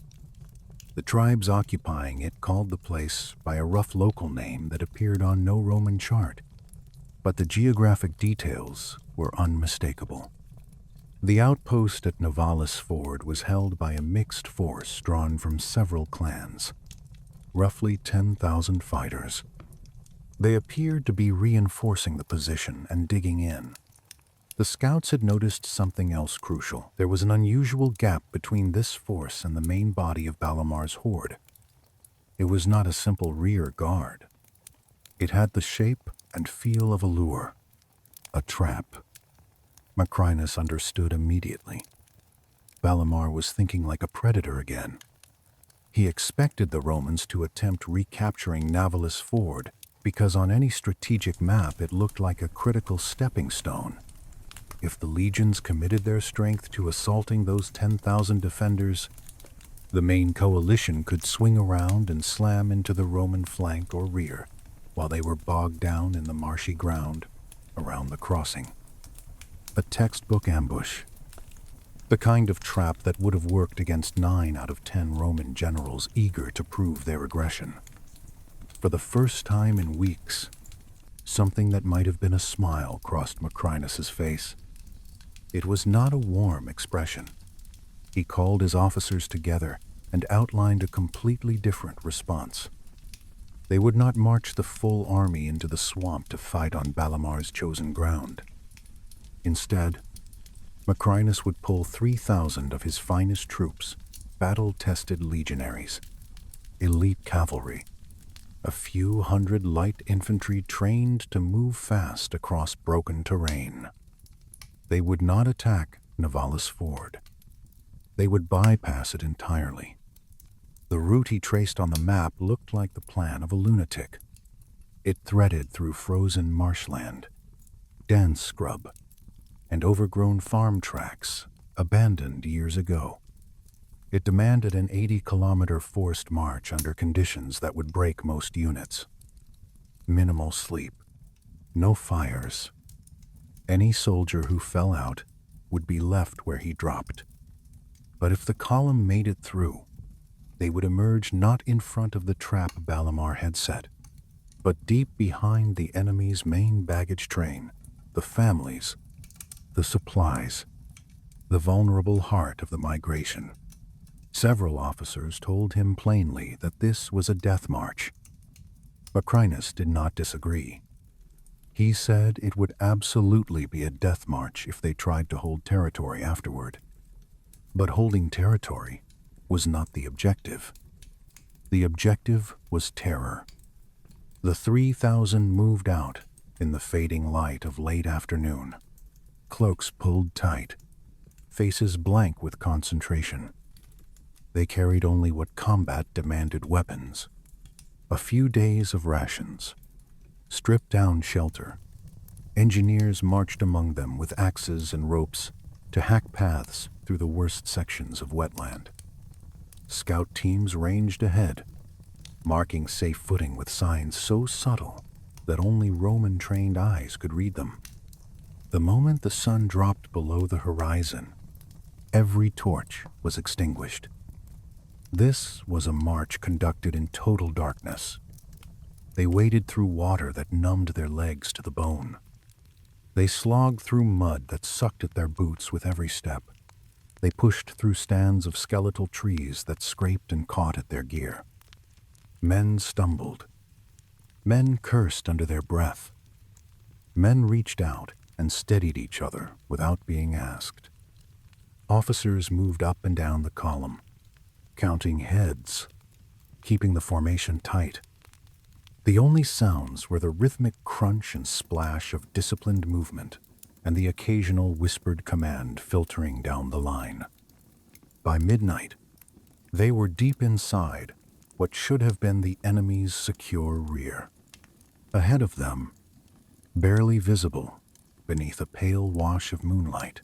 Speaker 1: The tribes occupying it called the place by a rough local name that appeared on no Roman chart, but the geographic details were unmistakable. The outpost at Novalis Ford was held by a mixed force drawn from several clans, roughly 10,000 fighters. They appeared to be reinforcing the position and digging in. The scouts had noticed something else crucial. There was an unusual gap between this force and the main body of Balamar's horde. It was not a simple rear guard. It had the shape and feel of a lure, a trap. Macrinus understood immediately. Balamar was thinking like a predator again. He expected the Romans to attempt recapturing Navalis Ford because on any strategic map it looked like a critical stepping stone. If the legions committed their strength to assaulting those 10,000 defenders, the main coalition could swing around and slam into the Roman flank or rear while they were bogged down in the marshy ground around the crossing. A textbook ambush. The kind of trap that would have worked against 9 out of 10 Roman generals eager to prove their aggression. For the first time in weeks, something that might have been a smile crossed Macrinus's face. It was not a warm expression. He called his officers together and outlined a completely different response. They would not march the full army into the swamp to fight on Balamar's chosen ground. Instead, Macrinus would pull 3,000 of his finest troops, battle-tested legionaries, elite cavalry, a few hundred light infantry trained to move fast across broken terrain. They would not attack Navalis Ford. They would bypass it entirely. The route he traced on the map looked like the plan of a lunatic. It threaded through frozen marshland, dense scrub, and overgrown farm tracks abandoned years ago. It demanded an 80-kilometer forced march under conditions that would break most units. Minimal sleep, no fires. Any soldier who fell out would be left where he dropped. But if the column made it through, they would emerge not in front of the trap Balamar had set, but deep behind the enemy's main baggage train, the families, the supplies, the vulnerable heart of the migration. Several officers told him plainly that this was a death march. Macrinus did not disagree. He said it would absolutely be a death march if they tried to hold territory afterward. But holding territory was not the objective. The objective was terror. The 3,000 moved out in the fading light of late afternoon, cloaks pulled tight, faces blank with concentration. They carried only what combat demanded: weapons, a few days of rations, stripped-down shelter. Engineers marched among them with axes and ropes to hack paths through the worst sections of wetland. Scout teams ranged ahead, marking safe footing with signs so subtle that only Roman-trained eyes could read them. The moment the sun dropped below the horizon, every torch was extinguished. This was a march conducted in total darkness. They waded through water that numbed their legs to the bone. They slogged through mud that sucked at their boots with every step. They pushed through stands of skeletal trees that scraped and caught at their gear. Men stumbled. Men cursed under their breath. Men reached out and steadied each other without being asked. Officers moved up and down the column, counting heads, keeping the formation tight. The only sounds were the rhythmic crunch and splash of disciplined movement and the occasional whispered command filtering down the line. By midnight, they were deep inside what should have been the enemy's secure rear. Ahead of them, barely visible beneath a pale wash of moonlight,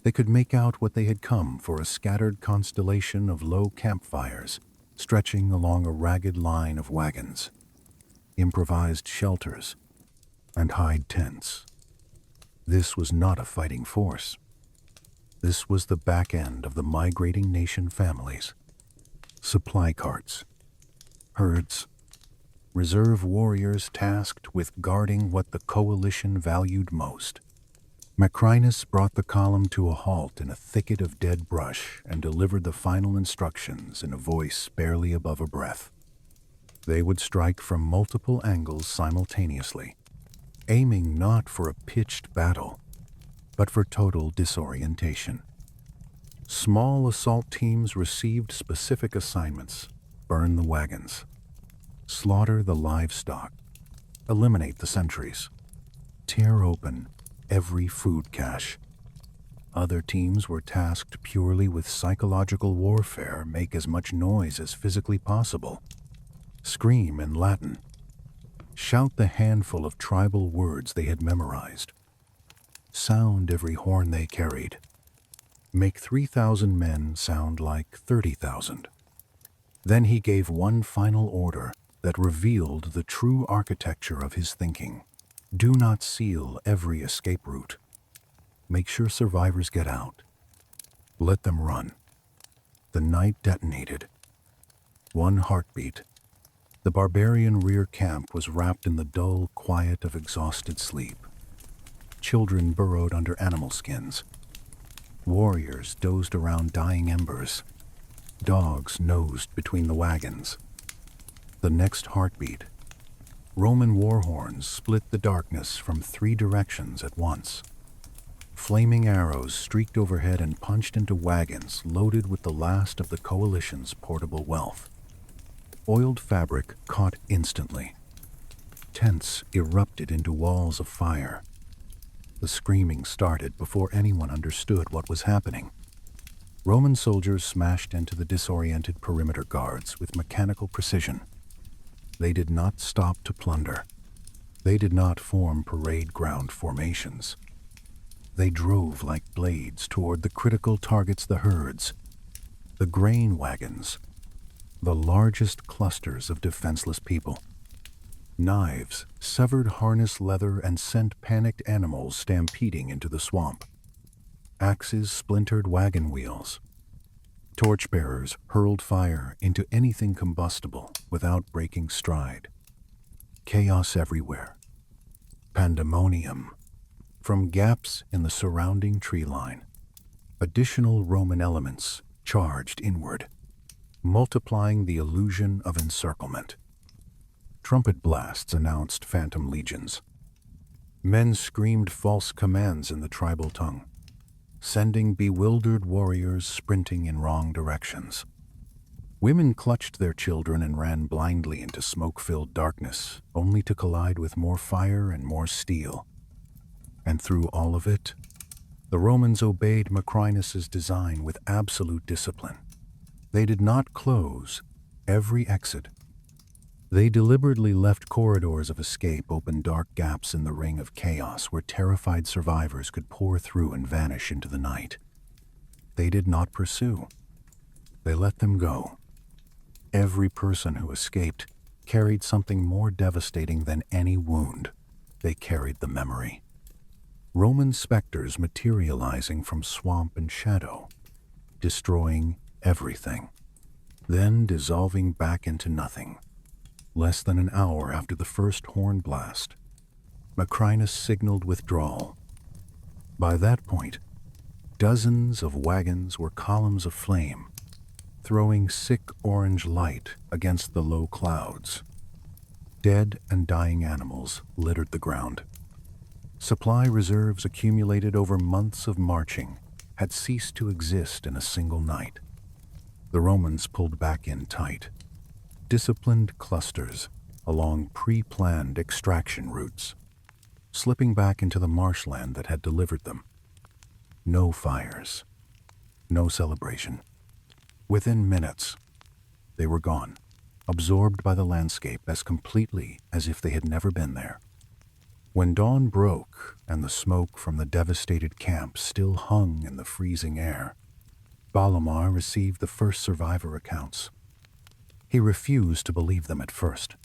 Speaker 1: they could make out what they had come for: a scattered constellation of low campfires stretching along a ragged line of wagons, improvised shelters, and hide tents. This was not a fighting force. This was the back end of the migrating nation families. Supply carts, herds, reserve warriors tasked with guarding what the coalition valued most. Macrinus brought the column to a halt in a thicket of dead brush and delivered the final instructions in a voice barely above a breath. They would strike from multiple angles simultaneously, aiming not for a pitched battle, but for total disorientation. Small assault teams received specific assignments: burn the wagons, slaughter the livestock, eliminate the sentries, tear open every food cache. Other teams were tasked purely with psychological warfare: make as much noise as physically possible, scream in Latin, shout the handful of tribal words they had memorized, sound every horn they carried, make 3,000 men sound like 30,000. Then he gave one final order that revealed the true architecture of his thinking. Do not seal every escape route. Make sure survivors get out. Let them run. The night detonated. One heartbeat. The barbarian rear camp was wrapped in the dull quiet of exhausted sleep. Children burrowed under animal skins. Warriors dozed around dying embers. Dogs nosed between the wagons. The next heartbeat. Roman war horns split the darkness from 3 directions at once. Flaming arrows streaked overhead and punched into wagons loaded with the last of the coalition's portable wealth. Oiled fabric caught instantly. Tents erupted into walls of fire. The screaming started before anyone understood what was happening. Roman soldiers smashed into the disoriented perimeter guards with mechanical precision. They did not stop to plunder. They did not form parade ground formations. They drove like blades toward the critical targets: the herds, the grain wagons, the largest clusters of defenseless people. Knives severed harness leather and sent panicked animals stampeding into the swamp. Axes splintered wagon wheels. Torchbearers hurled fire into anything combustible without breaking stride. Chaos everywhere. Pandemonium. From gaps in the surrounding tree line, additional Roman elements charged inward, multiplying the illusion of encirclement. Trumpet blasts announced phantom legions. Men screamed false commands in the tribal tongue, sending bewildered warriors sprinting in wrong directions. Women clutched their children and ran blindly into smoke-filled darkness, only to collide with more fire and more steel. And through all of it, the Romans obeyed Macrinus's design with absolute discipline. They did not close every exit. They deliberately left corridors of escape open, dark gaps in the ring of chaos where terrified survivors could pour through and vanish into the night. They did not pursue. They let them go. Every person who escaped carried something more devastating than any wound. They carried the memory. Roman specters materializing from swamp and shadow, destroying everything, then dissolving back into nothing. Less than an hour after the first horn blast, Macrinus signaled withdrawal. By that point, dozens of wagons were columns of flame, throwing sick orange light against the low clouds. Dead and dying animals littered the ground. Supply reserves accumulated over months of marching had ceased to exist in a single night. The Romans pulled back in tight. Disciplined clusters along pre-planned extraction routes, slipping back into the marshland that had delivered them. No fires, no celebration. Within minutes, they were gone, absorbed by the landscape as completely as if they had never been there. When dawn broke and the smoke from the devastated camp still hung in the freezing air, Balamar received the first survivor accounts. He refused to believe them at first.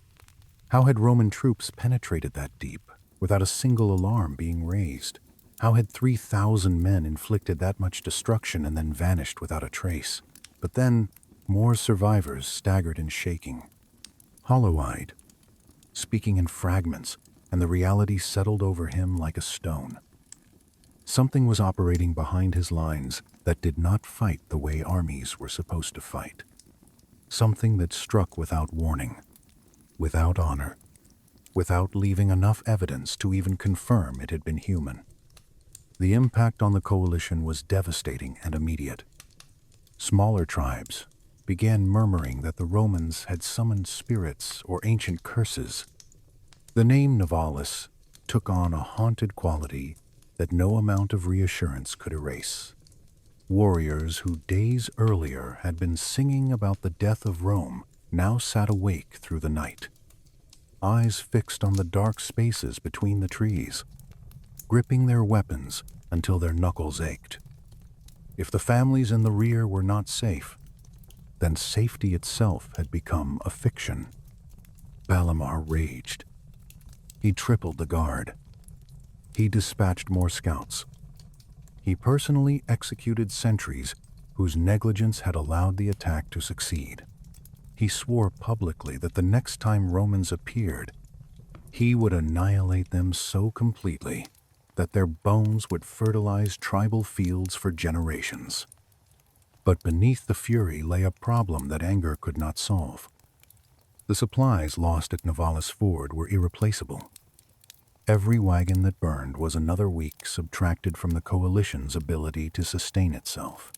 Speaker 1: How had Roman troops penetrated that deep without a single alarm being raised? How had 3,000 men inflicted that much destruction and then vanished without a trace? But then, more survivors staggered and shaking, hollow-eyed, speaking in fragments, and the reality settled over him like a stone. Something was operating behind his lines that did not fight the way armies were supposed to fight. Something that struck without warning, without honor, without leaving enough evidence to even confirm it had been human. The impact on the coalition was devastating and immediate. Smaller tribes began murmuring that the Romans had summoned spirits or ancient curses. The name Novalis took on a haunted quality that no amount of reassurance could erase. Warriors who days earlier had been singing about the death of Rome now sat awake through the night, eyes fixed on the dark spaces between the trees, gripping their weapons until their knuckles ached. If the families in the rear were not safe, then safety itself had become a fiction. Balamar raged. He tripled the guard. He dispatched more scouts. He personally executed sentries whose negligence had allowed the attack to succeed. He swore publicly that the next time Romans appeared, he would annihilate them so completely that their bones would fertilize tribal fields for generations. But beneath the fury lay a problem that anger could not solve. The supplies lost at Novalis Ford were irreplaceable. Every wagon that burned was another week subtracted from the coalition's ability to sustain itself.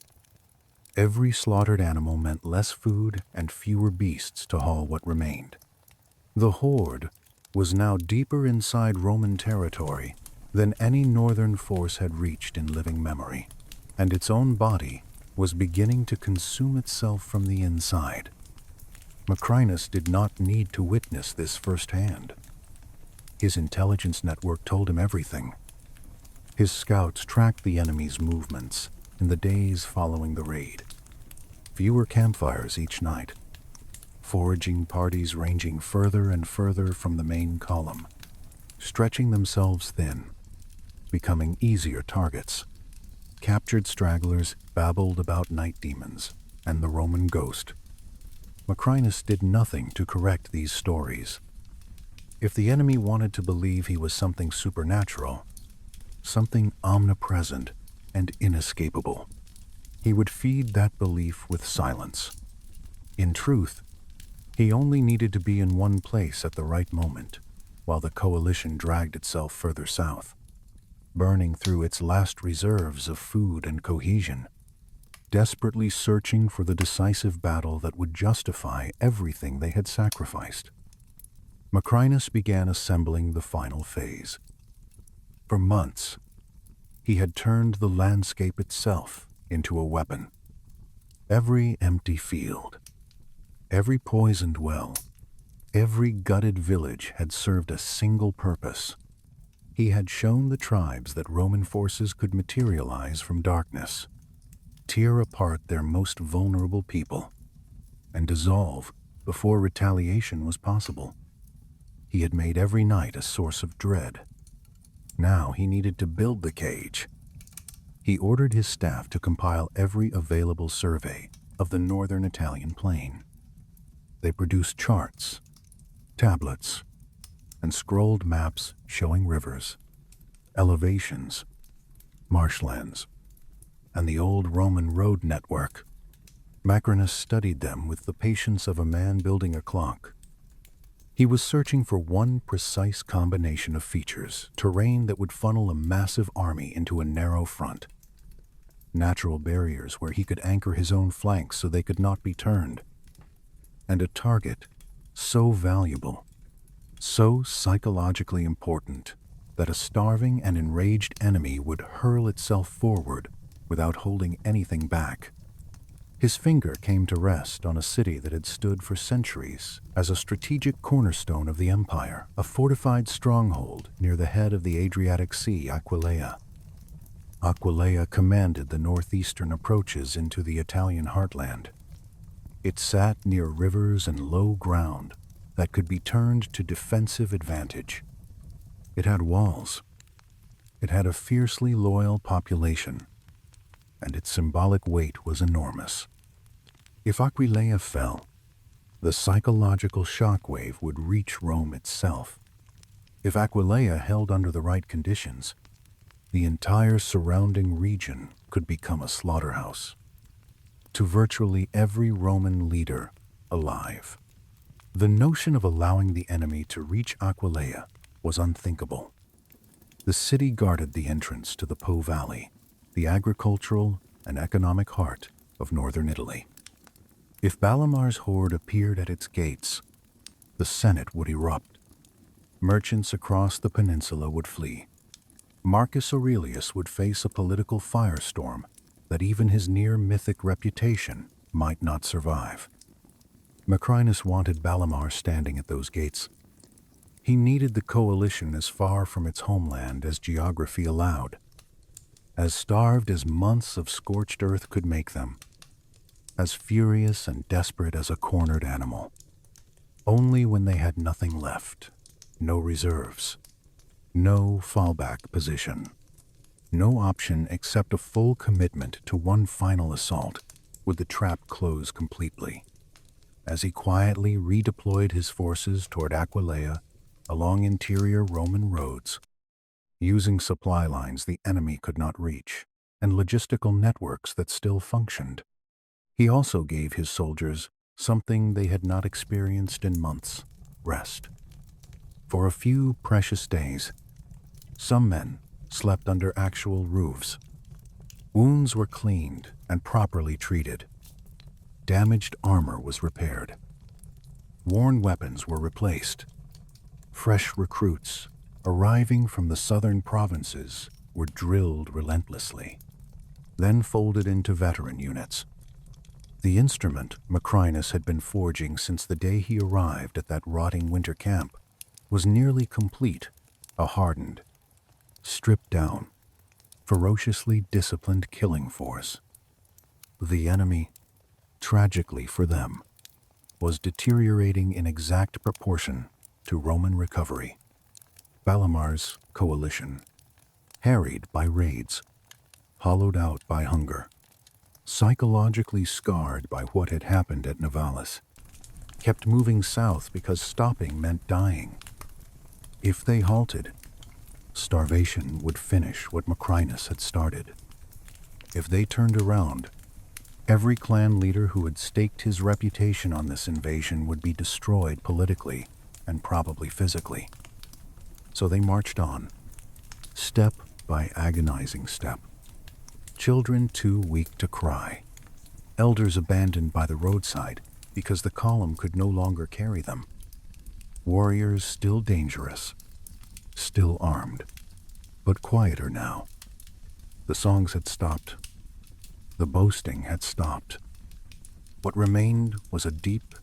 Speaker 1: Every slaughtered animal meant less food and fewer beasts to haul what remained. The horde was now deeper inside Roman territory than any northern force had reached in living memory, and its own body was beginning to consume itself from the inside. Macrinus did not need to witness this firsthand. His intelligence network told him everything. His scouts tracked the enemy's movements in the days following the raid. Fewer campfires each night, foraging parties ranging further and further from the main column, stretching themselves thin, becoming easier targets. Captured stragglers babbled about night demons and the Roman ghost. Macrinus did nothing to correct these stories. If the enemy wanted to believe he was something supernatural, something omnipresent and inescapable, he would feed that belief with silence. In truth, he only needed to be in one place at the right moment, while the coalition dragged itself further south, burning through its last reserves of food and cohesion, desperately searching for the decisive battle that would justify everything they had sacrificed. Macrinus began assembling the final phase. For months, he had turned the landscape itself into a weapon. Every empty field, every poisoned well, every gutted village had served a single purpose. He had shown the tribes that Roman forces could materialize from darkness, tear apart their most vulnerable people, and dissolve before retaliation was possible. He had made every night a source of dread. Now he needed to build the cage. He ordered his staff to compile every available survey of the northern Italian plain. They produced charts, tablets, and scrolled maps showing rivers, elevations, marshlands, and the old Roman road network. Macrinus studied them with the patience of a man building a clock. He was searching for one precise combination of features, terrain that would funnel a massive army into a narrow front, natural barriers where he could anchor his own flanks so they could not be turned, and a target so valuable, so psychologically important, that a starving and enraged enemy would hurl itself forward without holding anything back. His finger came to rest on a city that had stood for centuries as a strategic cornerstone of the empire, a fortified stronghold near the head of the Adriatic Sea, Aquileia. Aquileia commanded the northeastern approaches into the Italian heartland. It sat near rivers and low ground that could be turned to defensive advantage. It had walls. It had a fiercely loyal population, and its symbolic weight was enormous. If Aquileia fell, the psychological shockwave would reach Rome itself. If Aquileia held under the right conditions, the entire surrounding region could become a slaughterhouse. To virtually every Roman leader alive. The notion of allowing the enemy to reach Aquileia was unthinkable. The city guarded the entrance to the Po Valley, the agricultural and economic heart of northern Italy. If Balamar's horde appeared at its gates, the Senate would erupt. Merchants across the peninsula would flee. Marcus Aurelius would face a political firestorm that even his near-mythic reputation might not survive. Macrinus wanted Balamar standing at those gates. He needed the coalition as far from its homeland as geography allowed, as starved as months of scorched earth could make them, as furious and desperate as a cornered animal. Only when they had nothing left, no reserves, no fallback position, no option except a full commitment to one final assault, would the trap close completely. As he quietly redeployed his forces toward Aquileia along interior Roman roads, using supply lines the enemy could not reach and logistical networks that still functioned, he also gave his soldiers something they had not experienced in months: rest. For a few precious days, some men slept under actual roofs. Wounds were cleaned and properly treated. Damaged armor was repaired. Worn weapons were replaced. Fresh recruits, arriving from the southern provinces, were drilled relentlessly, then folded into veteran units. The instrument Macrinus had been forging since the day he arrived at that rotting winter camp was nearly complete, a hardened, stripped down, ferociously disciplined killing force. The enemy, tragically for them, was deteriorating in exact proportion to Roman recovery. Balamar's coalition, harried by raids, hollowed out by hunger, psychologically scarred by what had happened at Novalis, kept moving south because stopping meant dying. If they halted, starvation would finish what Macrinus had started. If they turned around, every clan leader who had staked his reputation on this invasion would be destroyed politically and probably physically. So they marched on, step by agonizing step. Children too weak to cry, elders abandoned by the roadside because the column could no longer carry them, warriors still dangerous, still armed, but quieter now. The songs had stopped. The boasting had stopped. What remained was a deep,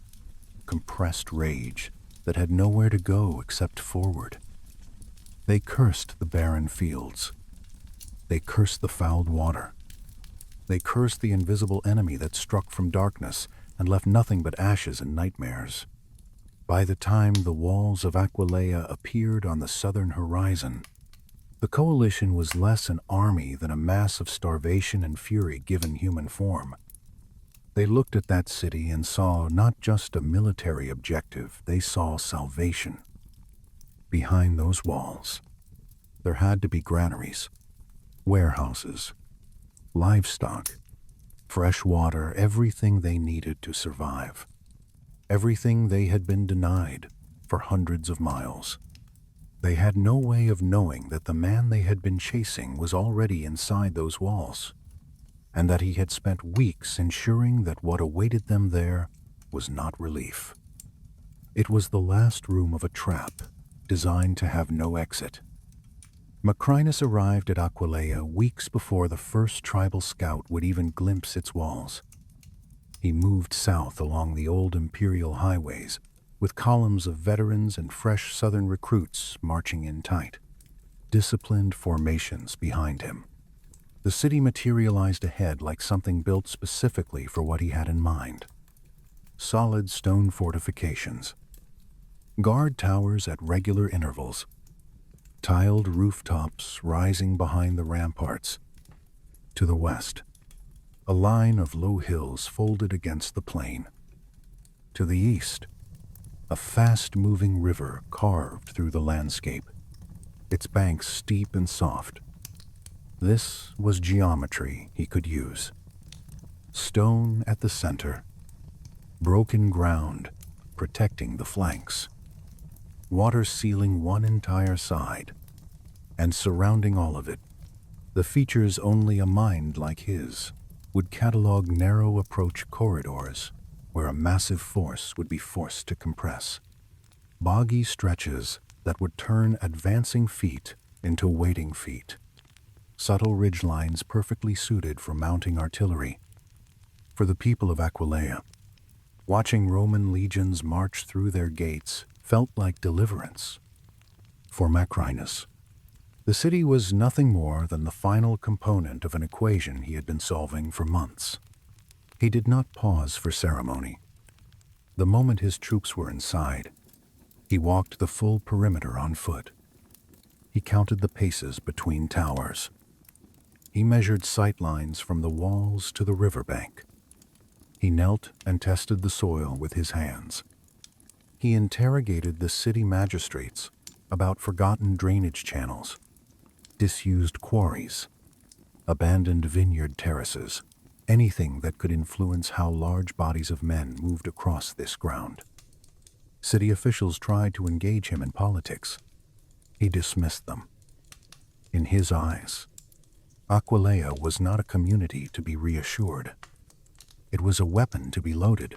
Speaker 1: compressed rage that had nowhere to go except forward. They cursed the barren fields. They cursed the fouled water. They cursed the invisible enemy that struck from darkness and left nothing but ashes and nightmares. By the time the walls of Aquileia appeared on the southern horizon, the coalition was less an army than a mass of starvation and fury given human form. They looked at that city and saw not just a military objective, they saw salvation. Behind those walls, there had to be granaries, warehouses, livestock, fresh water, everything they needed to survive. Everything they had been denied for hundreds of miles. They had no way of knowing that the man they had been chasing was already inside those walls, and that he had spent weeks ensuring that what awaited them there was not relief. It was the last room of a trap designed to have no exit. Macrinus arrived at Aquileia weeks before the first tribal scout would even glimpse its walls. He moved south along the old imperial highways, with columns of veterans and fresh southern recruits marching in tight, disciplined formations behind him. The city materialized ahead like something built specifically for what he had in mind. Solid stone fortifications, guard towers at regular intervals, tiled rooftops rising behind the ramparts. To the west, a line of low hills folded against the plain. To the east, a fast-moving river carved through the landscape, its banks steep and soft. This was geometry he could use. Stone at the center, broken ground protecting the flanks. Water sealing one entire side, and surrounding all of it, the features only a mind like his would catalog narrow approach corridors where a massive force would be forced to compress. Boggy stretches that would turn advancing feet into waiting feet. Subtle ridgelines perfectly suited for mounting artillery. For the people of Aquileia, watching Roman legions march through their gates felt like deliverance. For Macrinus, the city was nothing more than the final component of an equation he had been solving for months. He did not pause for ceremony. The moment his troops were inside, he walked the full perimeter on foot. He counted the paces between towers. He measured sight lines from the walls to the riverbank. He knelt and tested the soil with his hands. He interrogated the city magistrates about forgotten drainage channels, disused quarries, abandoned vineyard terraces, anything that could influence how large bodies of men moved across this ground. City officials tried to engage him in politics. He dismissed them. In his eyes, Aquileia was not a community to be reassured. It was a weapon to be loaded.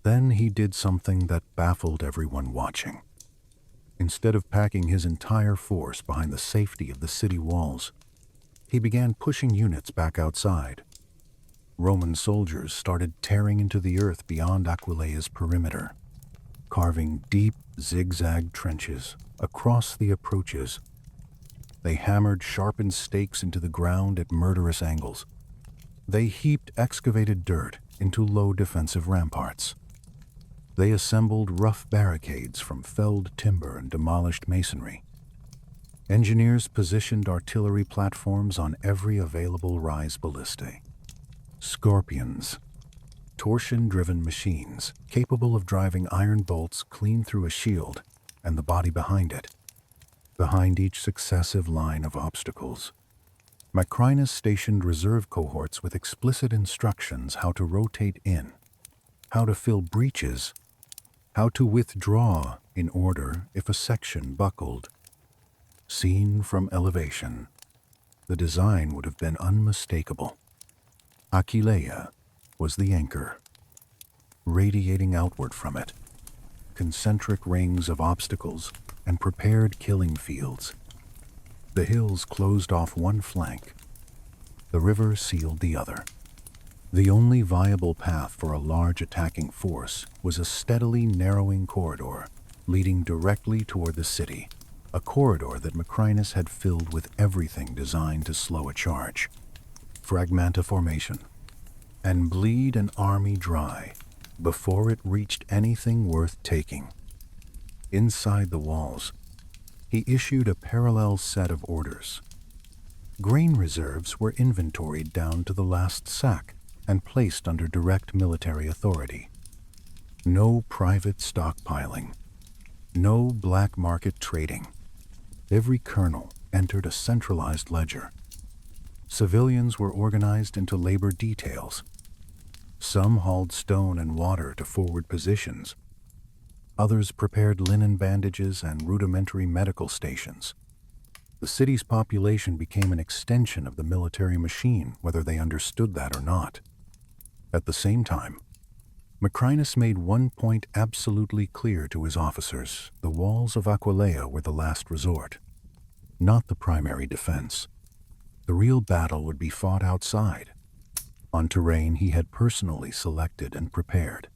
Speaker 1: Then he did something that baffled everyone watching. Instead of packing his entire force behind the safety of the city walls, he began pushing units back outside. Roman soldiers started tearing into the earth beyond Aquileia's perimeter, carving deep, zigzag trenches across the approaches. They hammered sharpened stakes into the ground at murderous angles. They heaped excavated dirt into low defensive ramparts. They assembled rough barricades from felled timber and demolished masonry. Engineers positioned artillery platforms on every available rise ballistae. Scorpions, torsion-driven machines capable of driving iron bolts clean through a shield and the body behind it. Behind each successive line of obstacles, Macrinus stationed reserve cohorts with explicit instructions how to rotate in, how to fill breaches, how to withdraw in order if a section buckled. Seen from elevation, the design would have been unmistakable. Aquileia was the anchor. Radiating outward from it, concentric rings of obstacles and prepared killing fields. The hills closed off one flank. The river sealed the other. The only viable path for a large attacking force was a steadily narrowing corridor leading directly toward the city, a corridor that Macrinus had filled with everything designed to slow a charge. Fragmenta formation, and bleed an army dry before it reached anything worth taking. Inside the walls, he issued a parallel set of orders. Grain reserves were inventoried down to the last sack and placed under direct military authority. No private stockpiling. No black market trading. Every kernel entered a centralized ledger. Civilians were organized into labor details. Some hauled stone and water to forward positions. Others prepared linen bandages and rudimentary medical stations. The city's population became an extension of the military machine, whether they understood that or not. At the same time, Macrinus made one point absolutely clear to his officers: the walls of Aquileia were the last resort, not the primary defense. The real battle would be fought outside, on terrain he had personally selected and prepared.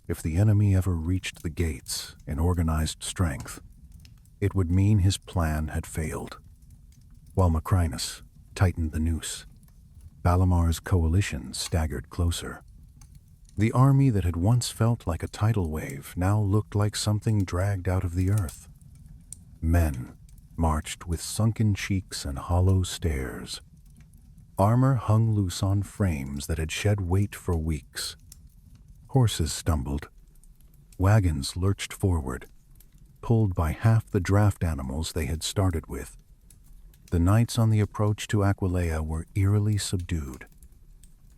Speaker 1: If the enemy ever reached the gates in organized strength, it would mean his plan had failed. While Macrinus tightened the noose, Balamar's coalition staggered closer. The army that had once felt like a tidal wave now looked like something dragged out of the earth. Men marched with sunken cheeks and hollow stares. Armor hung loose on frames that had shed weight for weeks. Horses stumbled. Wagons lurched forward, pulled by half the draft animals they had started with. The knights on the approach to Aquileia were eerily subdued.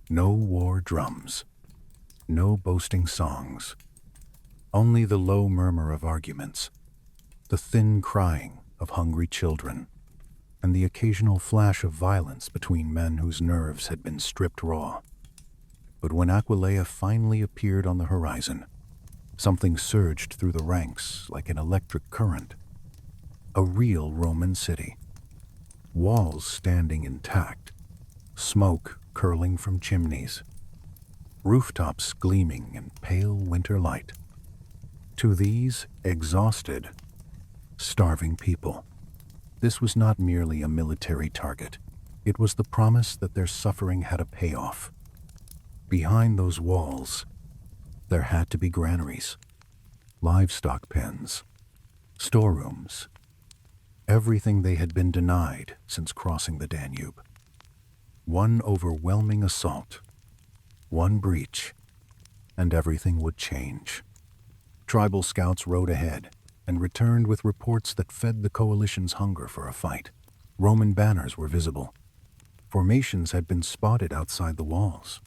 Speaker 1: No war drums, no boasting songs, Only the low murmur of arguments, the thin crying of hungry children, and the occasional flash of violence between men whose nerves had been stripped raw. But when Aquileia finally appeared on the horizon, something surged through the ranks like an electric current. A real Roman city. Walls standing intact, smoke curling from chimneys, rooftops gleaming in pale winter light. To these exhausted, starving people, this was not merely a military target. It was the promise that their suffering had a payoff. Behind those walls, there had to be granaries, livestock pens, storerooms, everything they had been denied since crossing the Danube. One overwhelming assault, one breach, and everything would change. Tribal scouts rode ahead and returned with reports that fed the coalition's hunger for a fight. Roman banners were visible. Formations had been spotted outside the walls.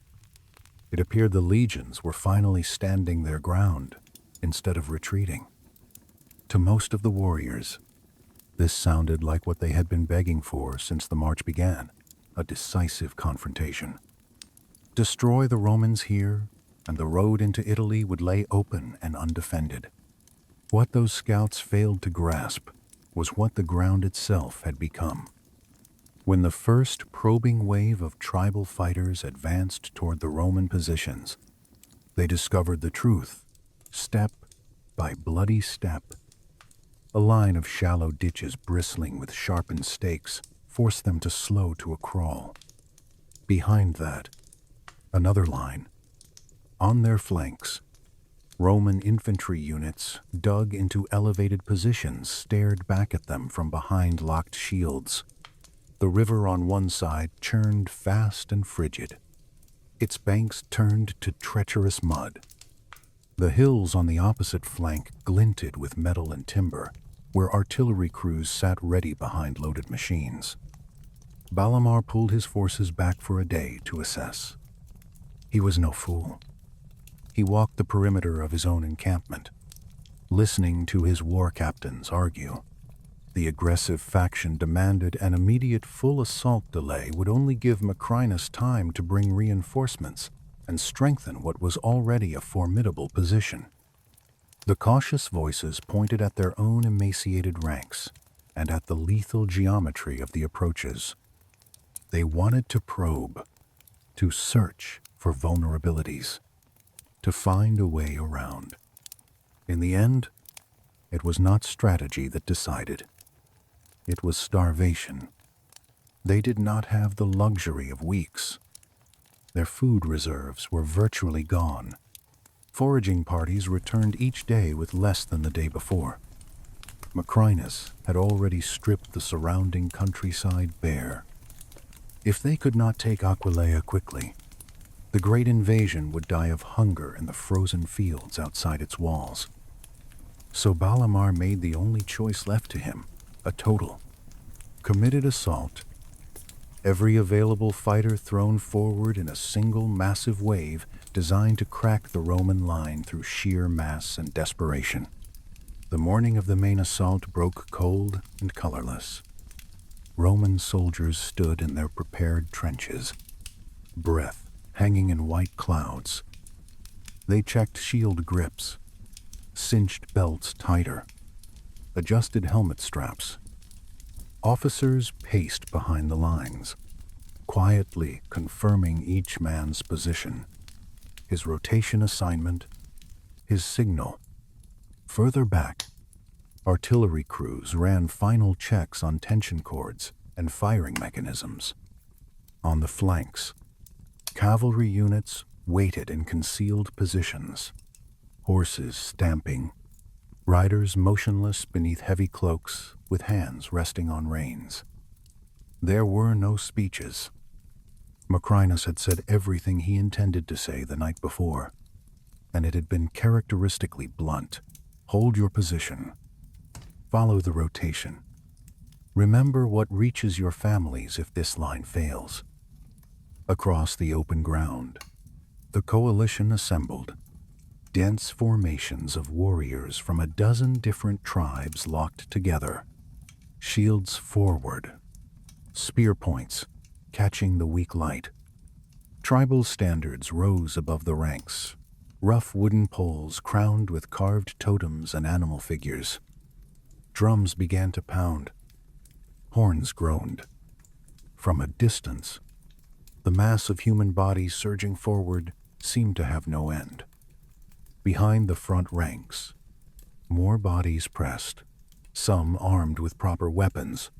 Speaker 1: It appeared the legions were finally standing their ground instead of retreating. To most of the warriors, this sounded like what they had been begging for since the march began, a decisive confrontation. Destroy the Romans here, and the road into Italy would lay open and undefended. What those scouts failed to grasp was what the ground itself had become. When the first probing wave of tribal fighters advanced toward the Roman positions, they discovered the truth, step by bloody step. A line of shallow ditches bristling with sharpened stakes forced them to slow to a crawl. Behind that, another line. On their flanks, Roman infantry units dug into elevated positions stared back at them from behind locked shields. The river on one side churned fast and frigid. Its banks turned to treacherous mud. The hills on the opposite flank glinted with metal and timber, where artillery crews sat ready behind loaded machines. Balamar pulled his forces back for a day to assess. He was no fool. He walked the perimeter of his own encampment, listening to his war captains argue. The aggressive faction demanded an immediate full assault delay would only give Macrinus time to bring reinforcements and strengthen what was already a formidable position. The cautious voices pointed at their own emaciated ranks and at the lethal geometry of the approaches. They wanted to probe, to search for vulnerabilities, to find a way around. In the end, it was not strategy that decided. It was starvation. They did not have the luxury of weeks. Their food reserves were virtually gone. Foraging parties returned each day with less than the day before. Macrinus had already stripped the surrounding countryside bare. If they could not take Aquileia quickly, the great invasion would die of hunger in the frozen fields outside its walls. So Balamar made the only choice left to him, a total, committed assault. Every available fighter thrown forward in a single massive wave designed to crack the Roman line through sheer mass and desperation. The morning of the main assault broke cold and colorless. Roman soldiers stood in their prepared trenches, breath hanging in white clouds. They checked shield grips, cinched belts tighter, adjusted helmet straps. Officers paced behind the lines, quietly confirming each man's position, his rotation assignment, his signal. Further back, artillery crews ran final checks on tension cords and firing mechanisms. On the flanks, cavalry units waited in concealed positions, horses stamping, riders motionless beneath heavy cloaks with hands resting on reins. There were no speeches. Macrinus had said everything he intended to say the night before, and it had been characteristically blunt. Hold your position. Follow the rotation. Remember what reaches your families if this line fails. Across the open ground, the coalition assembled, dense formations of warriors from a dozen different tribes locked together, shields forward, spear points catching the weak light. Tribal standards rose above the ranks, rough wooden poles crowned with carved totems and animal figures. Drums began to pound. Horns groaned. From a distance, the mass of human bodies surging forward seemed to have no end. Behind the front ranks, more bodies pressed, some armed with proper weapons,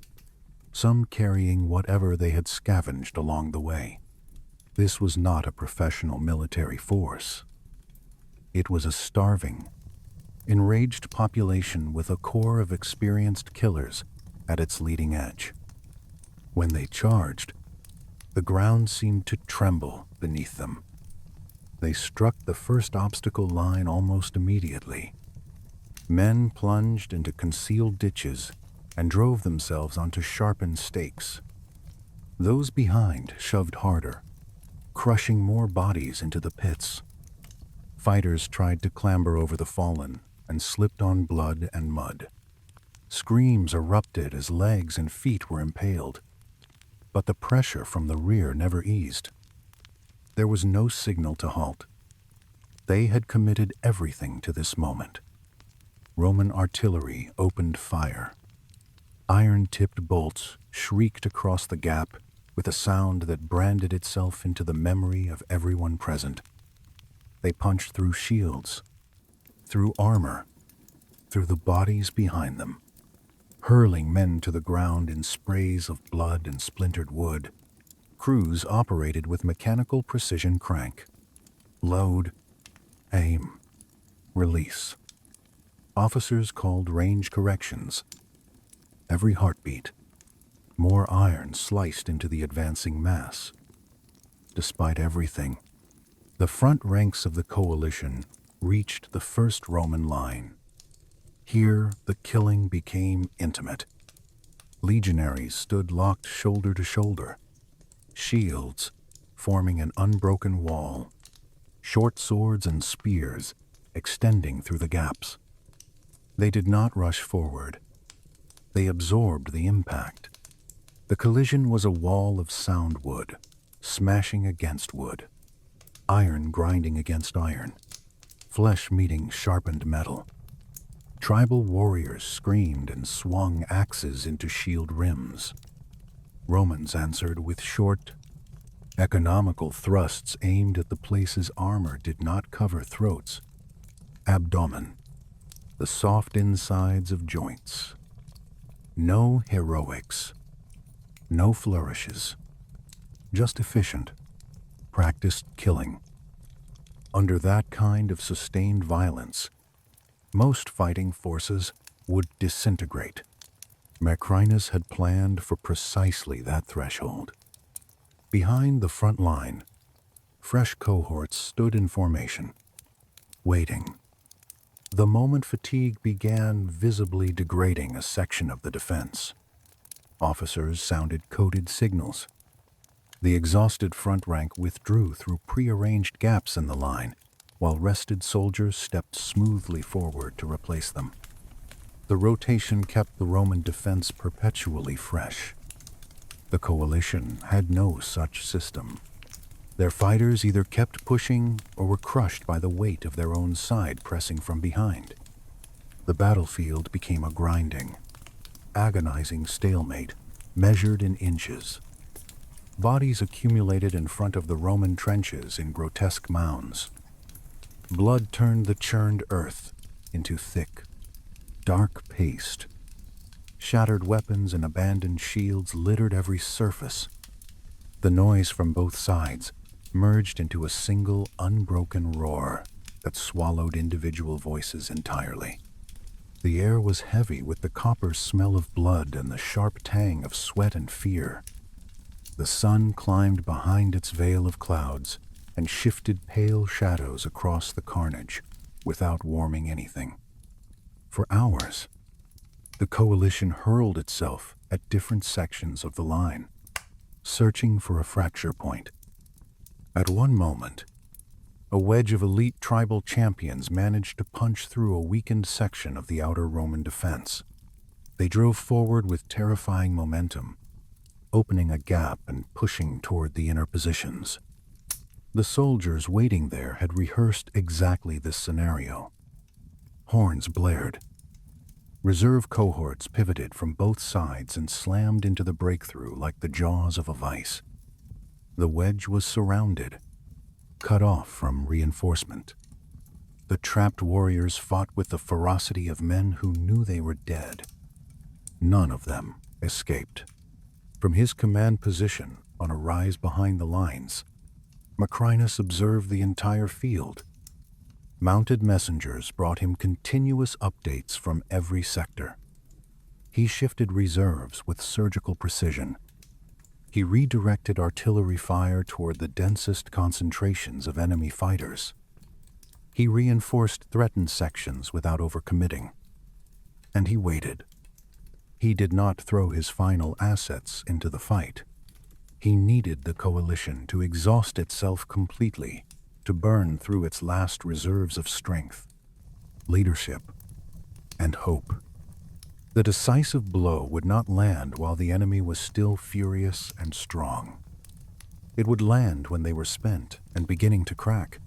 Speaker 1: some carrying whatever they had scavenged along the way. This was not a professional military force. It was a starving, enraged population with a core of experienced killers at its leading edge. When they charged, the ground seemed to tremble beneath them. They struck the first obstacle line almost immediately. Men plunged into concealed ditches and drove themselves onto sharpened stakes. Those behind shoved harder, crushing more bodies into the pits. Fighters tried to clamber over the fallen and slipped on blood and mud. Screams erupted as legs and feet were impaled, but the pressure from the rear never eased. There was no signal to halt. They had committed everything to this moment. Roman artillery opened fire. Iron-tipped bolts shrieked across the gap with a sound that branded itself into the memory of everyone present. They punched through shields, through armor, through the bodies behind them, hurling men to the ground in sprays of blood and splintered wood. Crews operated with mechanical precision crank. Load, aim, release. Officers called range corrections. Every heartbeat, more iron sliced into the advancing mass. Despite everything, the front ranks of the coalition reached the first Roman line. Here, the killing became intimate. Legionaries stood locked shoulder to shoulder, shields forming an unbroken wall, short swords and spears extending through the gaps. They did not rush forward. They absorbed the impact. The collision was a wall of sound wood, smashing against wood, iron grinding against iron, flesh meeting sharpened metal. Tribal warriors screamed and swung axes into shield rims. Romans answered with short, economical thrusts aimed at the places armor did not cover: throats, abdomen, the soft insides of joints. No heroics, no flourishes, just efficient, practiced killing. Under that kind of sustained violence, most fighting forces would disintegrate. Macrinus had planned for precisely that threshold. Behind the front line, fresh cohorts stood in formation, waiting. The moment fatigue began visibly degrading a section of the defense. Officers sounded coded signals. The exhausted front rank withdrew through prearranged gaps in the line, while rested soldiers stepped smoothly forward to replace them. The rotation kept the Roman defense perpetually fresh. The coalition had no such system. Their fighters either kept pushing or were crushed by the weight of their own side pressing from behind. The battlefield became a grinding, agonizing stalemate measured in inches. Bodies accumulated in front of the Roman trenches in grotesque mounds. Blood turned the churned earth into thick, dark paste. Shattered weapons and abandoned shields littered every surface. The noise from both sides merged into a single unbroken roar that swallowed individual voices entirely. The air was heavy with the copper smell of blood and the sharp tang of sweat and fear. The sun climbed behind its veil of clouds and shifted pale shadows across the carnage without warming anything. For hours, the coalition hurled itself at different sections of the line, searching for a fracture point. At one moment, A wedge of elite tribal champions managed to punch through a weakened section of the outer Roman defense. They drove forward with terrifying momentum, opening a gap and pushing toward the inner positions. The soldiers waiting there had rehearsed exactly this scenario. Horns blared. Reserve cohorts pivoted from both sides and slammed into the breakthrough like the jaws of a vice. The wedge was surrounded, cut off from reinforcement. The trapped warriors fought with the ferocity of men who knew they were dead. None of them escaped. From his command position on a rise behind the lines, Macrinus observed the entire field. Mounted messengers brought him continuous updates from every sector. He shifted reserves with surgical precision. He redirected artillery fire toward the densest concentrations of enemy fighters. He reinforced threatened sections without overcommitting. And he waited. He did not throw his final assets into the fight. He needed the coalition to exhaust itself completely, to burn through its last reserves of strength, leadership, and hope. The decisive blow would not land while the enemy was still furious and strong. It would land when they were spent and beginning to crack.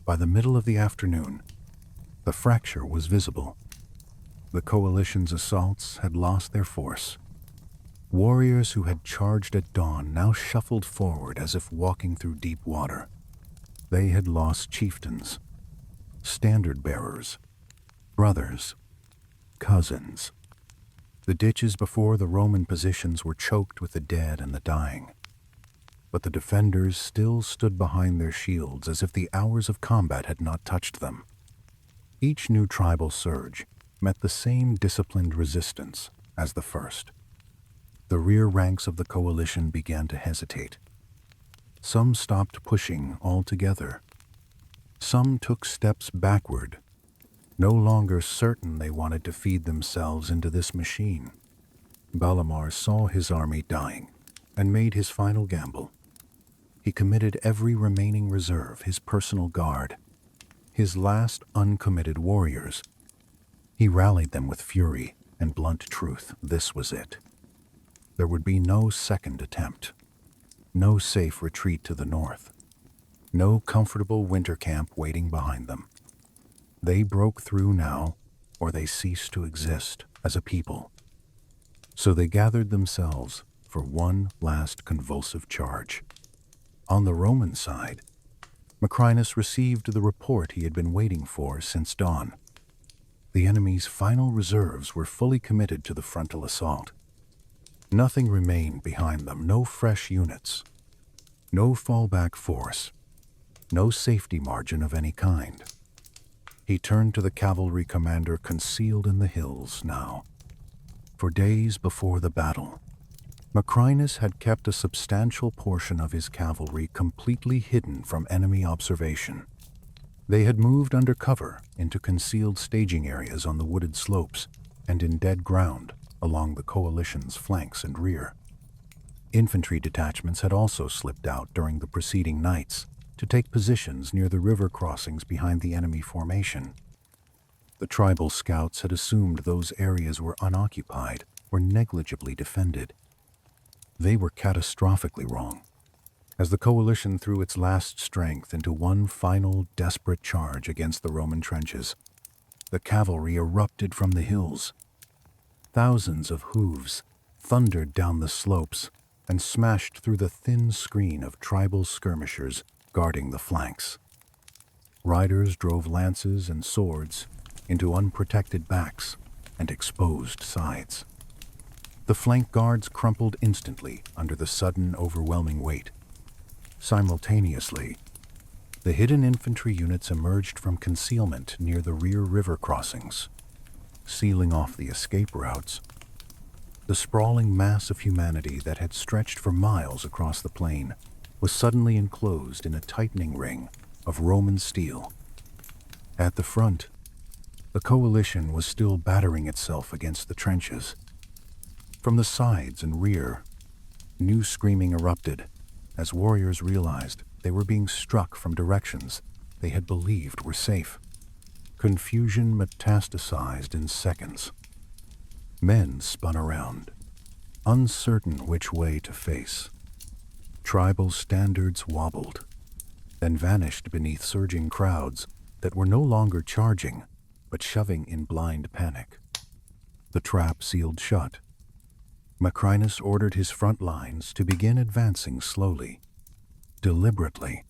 Speaker 1: By the middle of the afternoon, the fracture was visible. The coalition's assaults had lost their force. Warriors who had charged at dawn now shuffled forward as if walking through deep water. They had lost chieftains, standard-bearers, brothers, cousins. The ditches before the Roman positions were choked with the dead and the dying. But the defenders still stood behind their shields as if the hours of combat had not touched them. Each new tribal surge met the same disciplined resistance as the first. The rear ranks of the coalition began to hesitate. Some stopped pushing altogether. Some took steps backward, no longer certain they wanted to feed themselves into this machine. Balamar saw his army dying and made his final gamble. He committed every remaining reserve, his personal guard, his last uncommitted warriors. He rallied them with fury and blunt truth. This was it. There would be no second attempt, no safe retreat to the north, no comfortable winter camp waiting behind them. They broke through now, or they ceased to exist as a people. So they gathered themselves for one last convulsive charge. On the Roman side, Macrinus received the report he had been waiting for since dawn. The enemy's final reserves were fully committed to the frontal assault. Nothing remained behind them, no fresh units, no fallback force, no safety margin of any kind. He turned to the cavalry commander concealed in the hills now. For days before the battle, Macrinus had kept a substantial portion of his cavalry completely hidden from enemy observation. They had moved under cover into concealed staging areas on the wooded slopes and in dead ground along the coalition's flanks and rear. Infantry detachments had also slipped out during the preceding nights to take positions near the river crossings behind the enemy formation. The tribal scouts had assumed those areas were unoccupied or negligibly defended. They were catastrophically wrong. As the coalition threw its last strength into one final desperate charge against the Roman trenches, the cavalry erupted from the hills. Thousands of hooves thundered down the slopes and smashed through the thin screen of tribal skirmishers guarding the flanks. Riders drove lances and swords into unprotected backs and exposed sides. The flank guards crumpled instantly under the sudden, overwhelming weight. Simultaneously, the hidden infantry units emerged from concealment near the rear river crossings, sealing off the escape routes. The sprawling mass of humanity that had stretched for miles across the plain was suddenly enclosed in a tightening ring of Roman steel. At the front, the coalition was still battering itself against the trenches. From the sides and rear, new screaming erupted as warriors realized they were being struck from directions they had believed were safe. Confusion metastasized in seconds. Men spun around, uncertain which way to face. Tribal standards wobbled, then vanished beneath surging crowds that were no longer charging, but shoving in blind panic. The trap sealed shut. Macrinus ordered his front lines to begin advancing slowly, deliberately,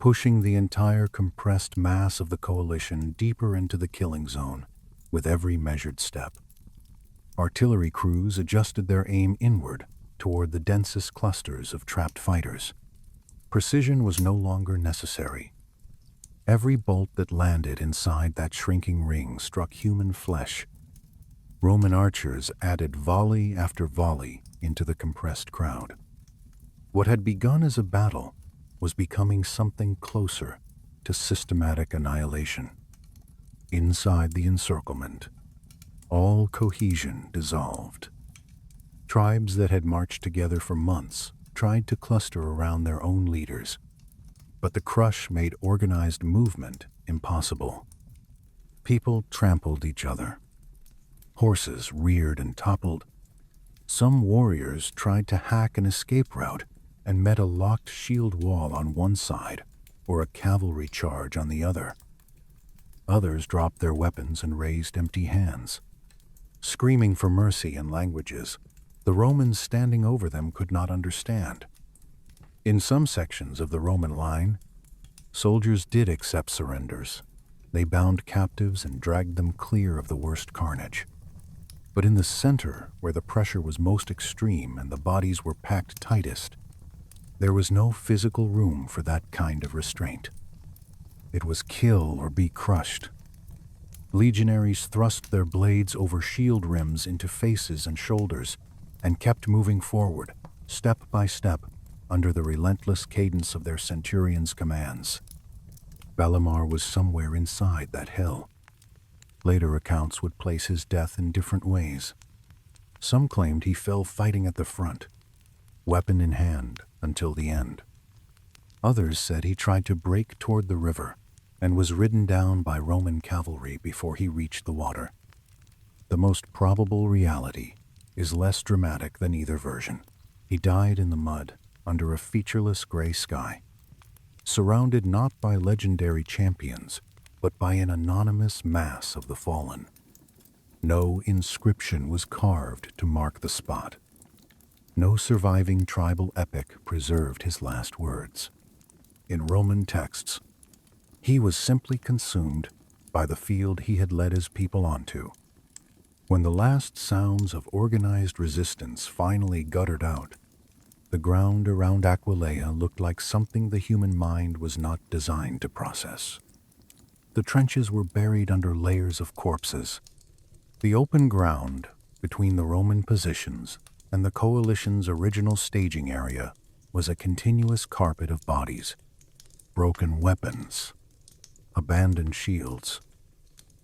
Speaker 1: pushing the entire compressed mass of the coalition deeper into the killing zone with every measured step. Artillery crews adjusted their aim inward toward the densest clusters of trapped fighters. Precision was no longer necessary. Every bolt that landed inside that shrinking ring struck human flesh. Roman archers added volley after volley into the compressed crowd. What had begun as a battle was becoming something closer to systematic annihilation. Inside the encirclement, all cohesion dissolved. Tribes that had marched together for months tried to cluster around their own leaders, but the crush made organized movement impossible. People trampled each other. Horses reared and toppled. Some warriors tried to hack an escape route and met a locked shield wall on one side or a cavalry charge on the other. Others dropped their weapons and raised empty hands. Screaming for mercy in languages the Romans standing over them could not understand. In some sections of the Roman line, soldiers did accept surrenders. They bound captives and dragged them clear of the worst carnage. But in the center, where the pressure was most extreme and the bodies were packed tightest, there was no physical room for that kind of restraint. It was kill or be crushed. Legionaries thrust their blades over shield rims into faces and shoulders and kept moving forward, step by step, under the relentless cadence of their centurion's commands. Belimar was somewhere inside that hell. Later accounts would place his death in different ways. Some claimed he fell fighting at the front, weapon in hand, until the end. Others said he tried to break toward the river and was ridden down by Roman cavalry before he reached the water. The most probable reality is less dramatic than either version. He died in the mud under a featureless gray sky, surrounded not by legendary champions, but by an anonymous mass of the fallen. No inscription was carved to mark the spot. No surviving tribal epic preserved his last words. In Roman texts, he was simply consumed by the field he had led his people onto. When the last sounds of organized resistance finally guttered out, the ground around Aquileia looked like something the human mind was not designed to process. The trenches were buried under layers of corpses. The open ground between the Roman positions and the coalition's original staging area was a continuous carpet of bodies, broken weapons, abandoned shields,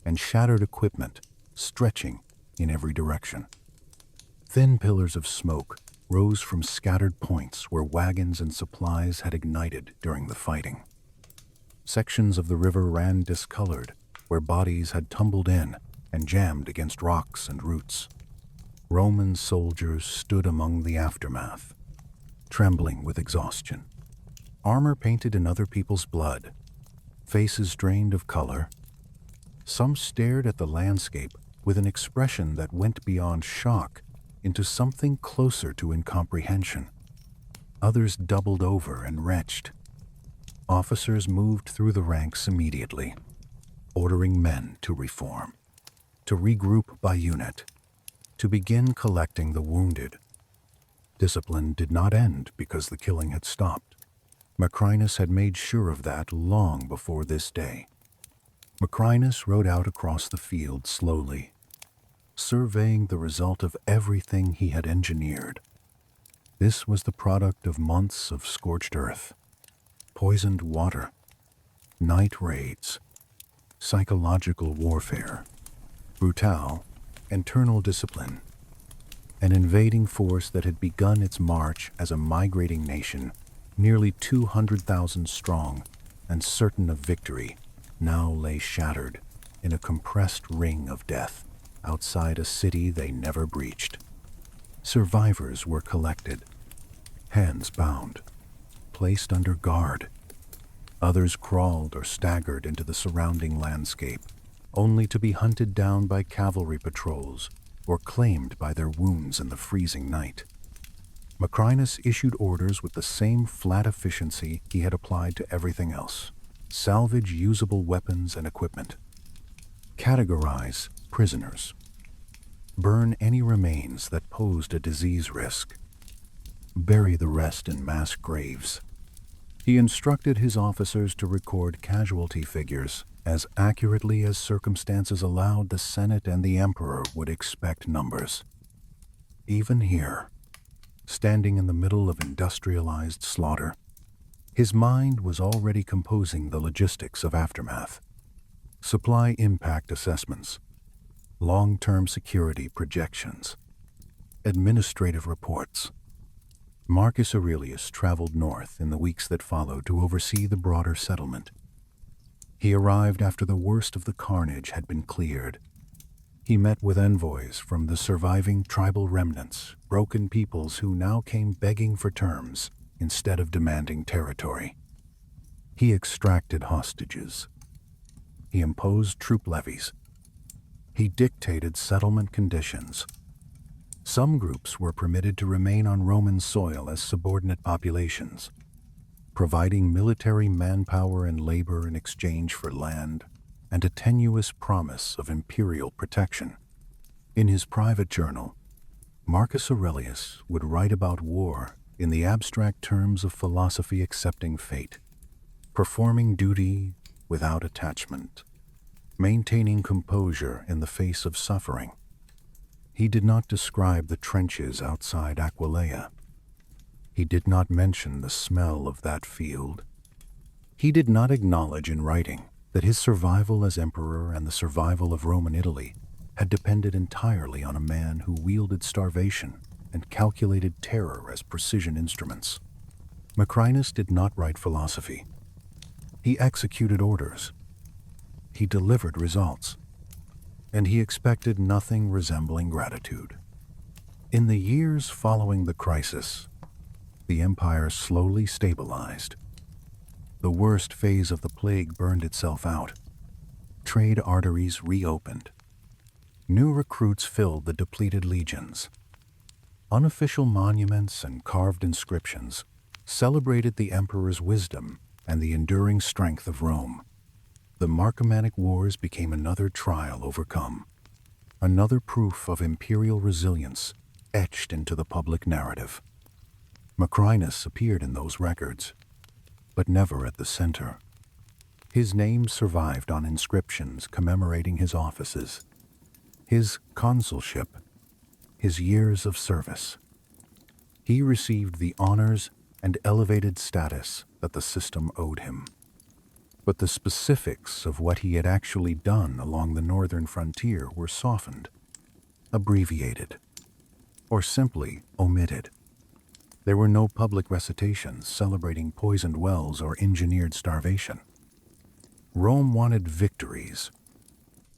Speaker 1: and shattered equipment stretching in every direction. Thin pillars of smoke rose from scattered points where wagons and supplies had ignited during the fighting. Sections of the river ran discolored, where bodies had tumbled in and jammed against rocks and roots. Roman soldiers stood among the aftermath, trembling with exhaustion. Armor painted in other people's blood, faces drained of color. Some stared at the landscape with an expression that went beyond shock into something closer to incomprehension. Others doubled over and retched. Officers moved through the ranks immediately, ordering men to reform, to regroup by unit, to begin collecting the wounded. Discipline did not end because the killing had stopped. Macrinus had made sure of that long before this day. Macrinus rode out across the field slowly, surveying the result of everything he had engineered. This was the product of months of scorched earth, poisoned water, night raids, psychological warfare, brutal, internal discipline, an invading force that had begun its march as a migrating nation, nearly 200,000 strong, and certain of victory, now lay shattered in a compressed ring of death outside a city they never breached. Survivors were collected, hands bound, placed under guard. Others crawled or staggered into the surrounding landscape, only to be hunted down by cavalry patrols or claimed by their wounds in the freezing night. Macrinus issued orders with the same flat efficiency he had applied to everything else: salvage usable weapons and equipment, categorize prisoners, burn any remains that posed a disease risk, bury the rest in mass graves. He instructed his officers to record casualty figures as accurately as circumstances allowed. The Senate and the Emperor would expect numbers. Even here, standing in the middle of industrialized slaughter, his mind was already composing the logistics of aftermath: supply impact assessments, long-term security projections, administrative reports. Marcus Aurelius traveled north in the weeks that followed to oversee the broader settlement. He arrived after the worst of the carnage had been cleared. He met with envoys from the surviving tribal remnants, broken peoples who now came begging for terms instead of demanding territory. He extracted hostages. He imposed troop levies. He dictated settlement conditions. Some groups were permitted to remain on Roman soil as subordinate populations, providing military manpower and labor in exchange for land and a tenuous promise of imperial protection. In his private journal, Marcus Aurelius would write about war in the abstract terms of philosophy accepting fate, performing duty without attachment, maintaining composure in the face of suffering. He did not describe the trenches outside Aquileia. He did not mention the smell of that field. He did not acknowledge in writing that his survival as emperor and the survival of Roman Italy had depended entirely on a man who wielded starvation and calculated terror as precision instruments. Macrinus did not write philosophy. He executed orders. He delivered results. And he expected nothing resembling gratitude. In the years following the crisis, the empire slowly stabilized. The worst phase of the plague burned itself out. Trade arteries reopened. New recruits filled the depleted legions. Unofficial monuments and carved inscriptions celebrated the emperor's wisdom and the enduring strength of Rome. The Marcomannic Wars became another trial overcome, another proof of imperial resilience etched into the public narrative. Macrinus appeared in those records, but never at the center. His name survived on inscriptions commemorating his offices, his consulship, his years of service. He received the honors and elevated status that the system owed him. But the specifics of what he had actually done along the northern frontier were softened, abbreviated, or simply omitted. There were no public recitations celebrating poisoned wells or engineered starvation. Rome wanted victories.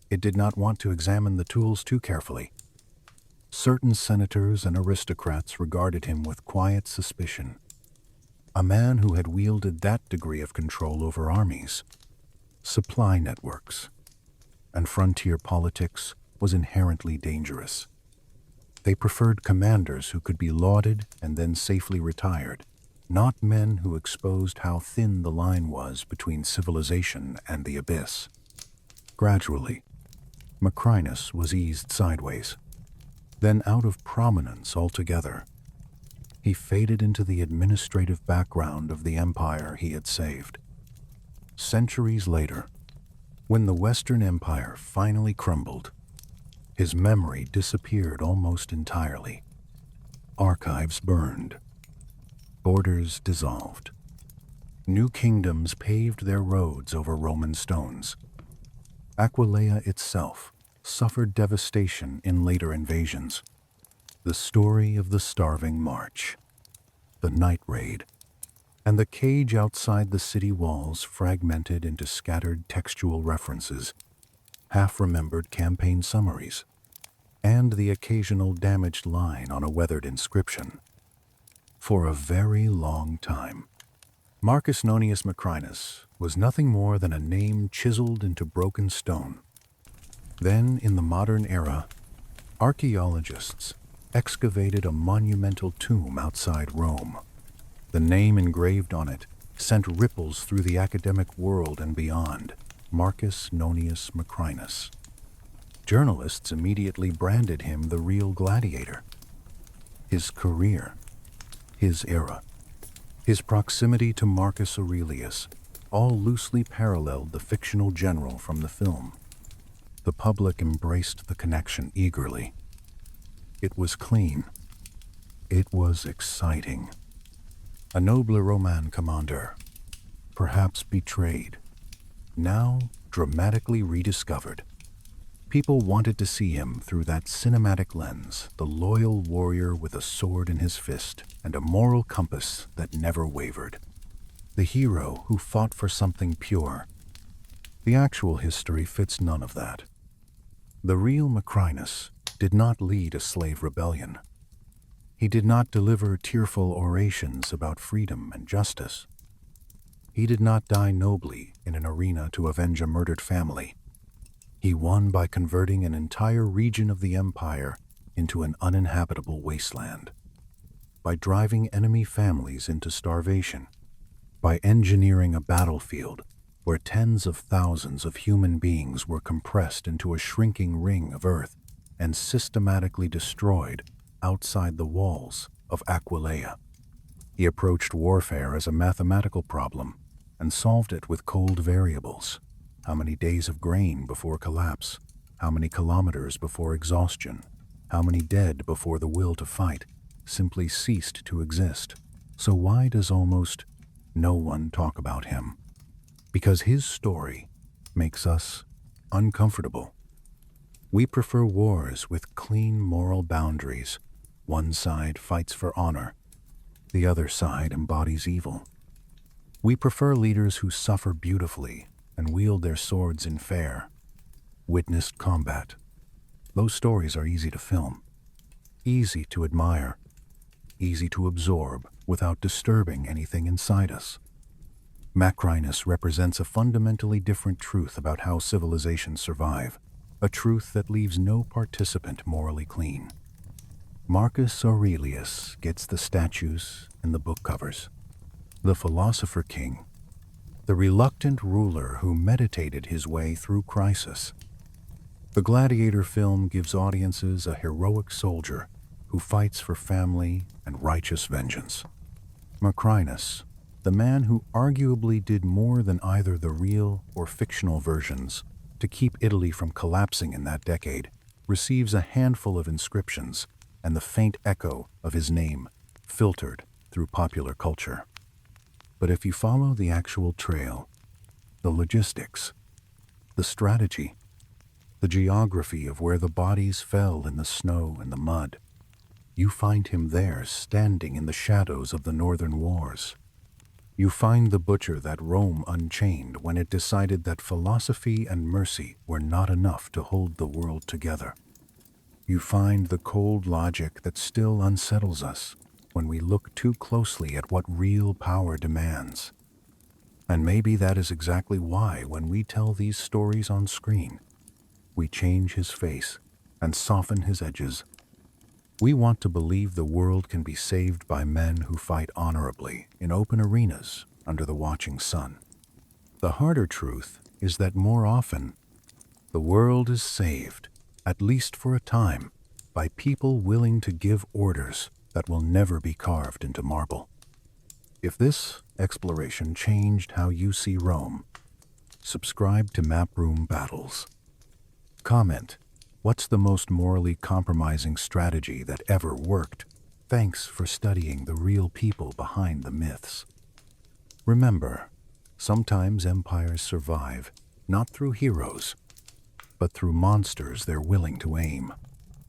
Speaker 1: It did not want to examine the tools too carefully. Certain senators and aristocrats regarded him with quiet suspicion. A man who had wielded that degree of control over armies, supply networks, and frontier politics was inherently dangerous. They preferred commanders who could be lauded and then safely retired, not men who exposed how thin the line was between civilization and the abyss. Gradually, Macrinus was eased sideways, then out of prominence altogether. He faded into the administrative background of the empire he had saved. Centuries later, when the Western Empire finally crumbled, his memory disappeared almost entirely. Archives burned. Borders dissolved. New kingdoms paved their roads over Roman stones. Aquileia itself suffered devastation in later invasions. The story of the starving march, the night raid, and the cage outside the city walls fragmented into scattered textual references, half-remembered campaign summaries, and the occasional damaged line on a weathered inscription. For a very long time, Marcus Nonius Macrinus was nothing more than a name chiseled into broken stone. Then, in the modern era, archaeologists excavated a monumental tomb outside Rome. The name engraved on it sent ripples through the academic world and beyond: Marcus Nonius Macrinus. Journalists immediately branded him the real gladiator. His career, his era, his proximity to Marcus Aurelius all loosely paralleled the fictional general from the film. The public embraced the connection eagerly. It was clean. It was exciting. A noble Roman commander, perhaps betrayed, now dramatically rediscovered. People wanted to see him through that cinematic lens, the loyal warrior with a sword in his fist and a moral compass that never wavered. The hero who fought for something pure. The actual history fits none of that. The real Macrinus did not lead a slave rebellion. He did not deliver tearful orations about freedom and justice. He did not die nobly in an arena to avenge a murdered family. He won by converting an entire region of the empire into an uninhabitable wasteland, by driving enemy families into starvation, by engineering a battlefield where tens of thousands of human beings were compressed into a shrinking ring of earth and systematically destroyed outside the walls of Aquileia. He approached warfare as a mathematical problem and solved it with cold variables. How many days of grain before collapse? How many kilometers before exhaustion? How many dead before the will to fight simply ceased to exist? So why does almost no one talk about him? Because his story makes us uncomfortable. We prefer wars with clean moral boundaries. One side fights for honor. The other side embodies evil. We prefer leaders who suffer beautifully and wield their swords in fair, witnessed combat. Those stories are easy to film, easy to admire, easy to absorb without disturbing anything inside us. Macrinus represents a fundamentally different truth about how civilizations survive, a truth that leaves no participant morally clean. Marcus Aurelius gets the statues and the book covers. The philosopher king, the reluctant ruler who meditated his way through crisis. The Gladiator film gives audiences a heroic soldier who fights for family and righteous vengeance. Macrinus, the man who arguably did more than either the real or fictional versions to keep Italy from collapsing in that decade, receives a handful of inscriptions and the faint echo of his name filtered through popular culture. But if you follow the actual trail, the logistics, the strategy, the geography of where the bodies fell in the snow and the mud, you find him there standing in the shadows of the northern wars. You find the butcher that Rome unchained when it decided that philosophy and mercy were not enough to hold the world together. You find the cold logic that still unsettles us when we look too closely at what real power demands. And maybe that is exactly why, when we tell these stories on screen, we change his face and soften his edges. We want to believe the world can be saved by men who fight honorably in open arenas under the watching sun. The harder truth is that more often, the world is saved, at least for a time, by people willing to give orders that will never be carved into marble. If this exploration changed how you see Rome, subscribe to Maproom Battles. Comment, what's the most morally compromising strategy that ever worked? Thanks for studying the real people behind the myths. Remember, sometimes empires survive, not through heroes, but through monsters they're willing to aim.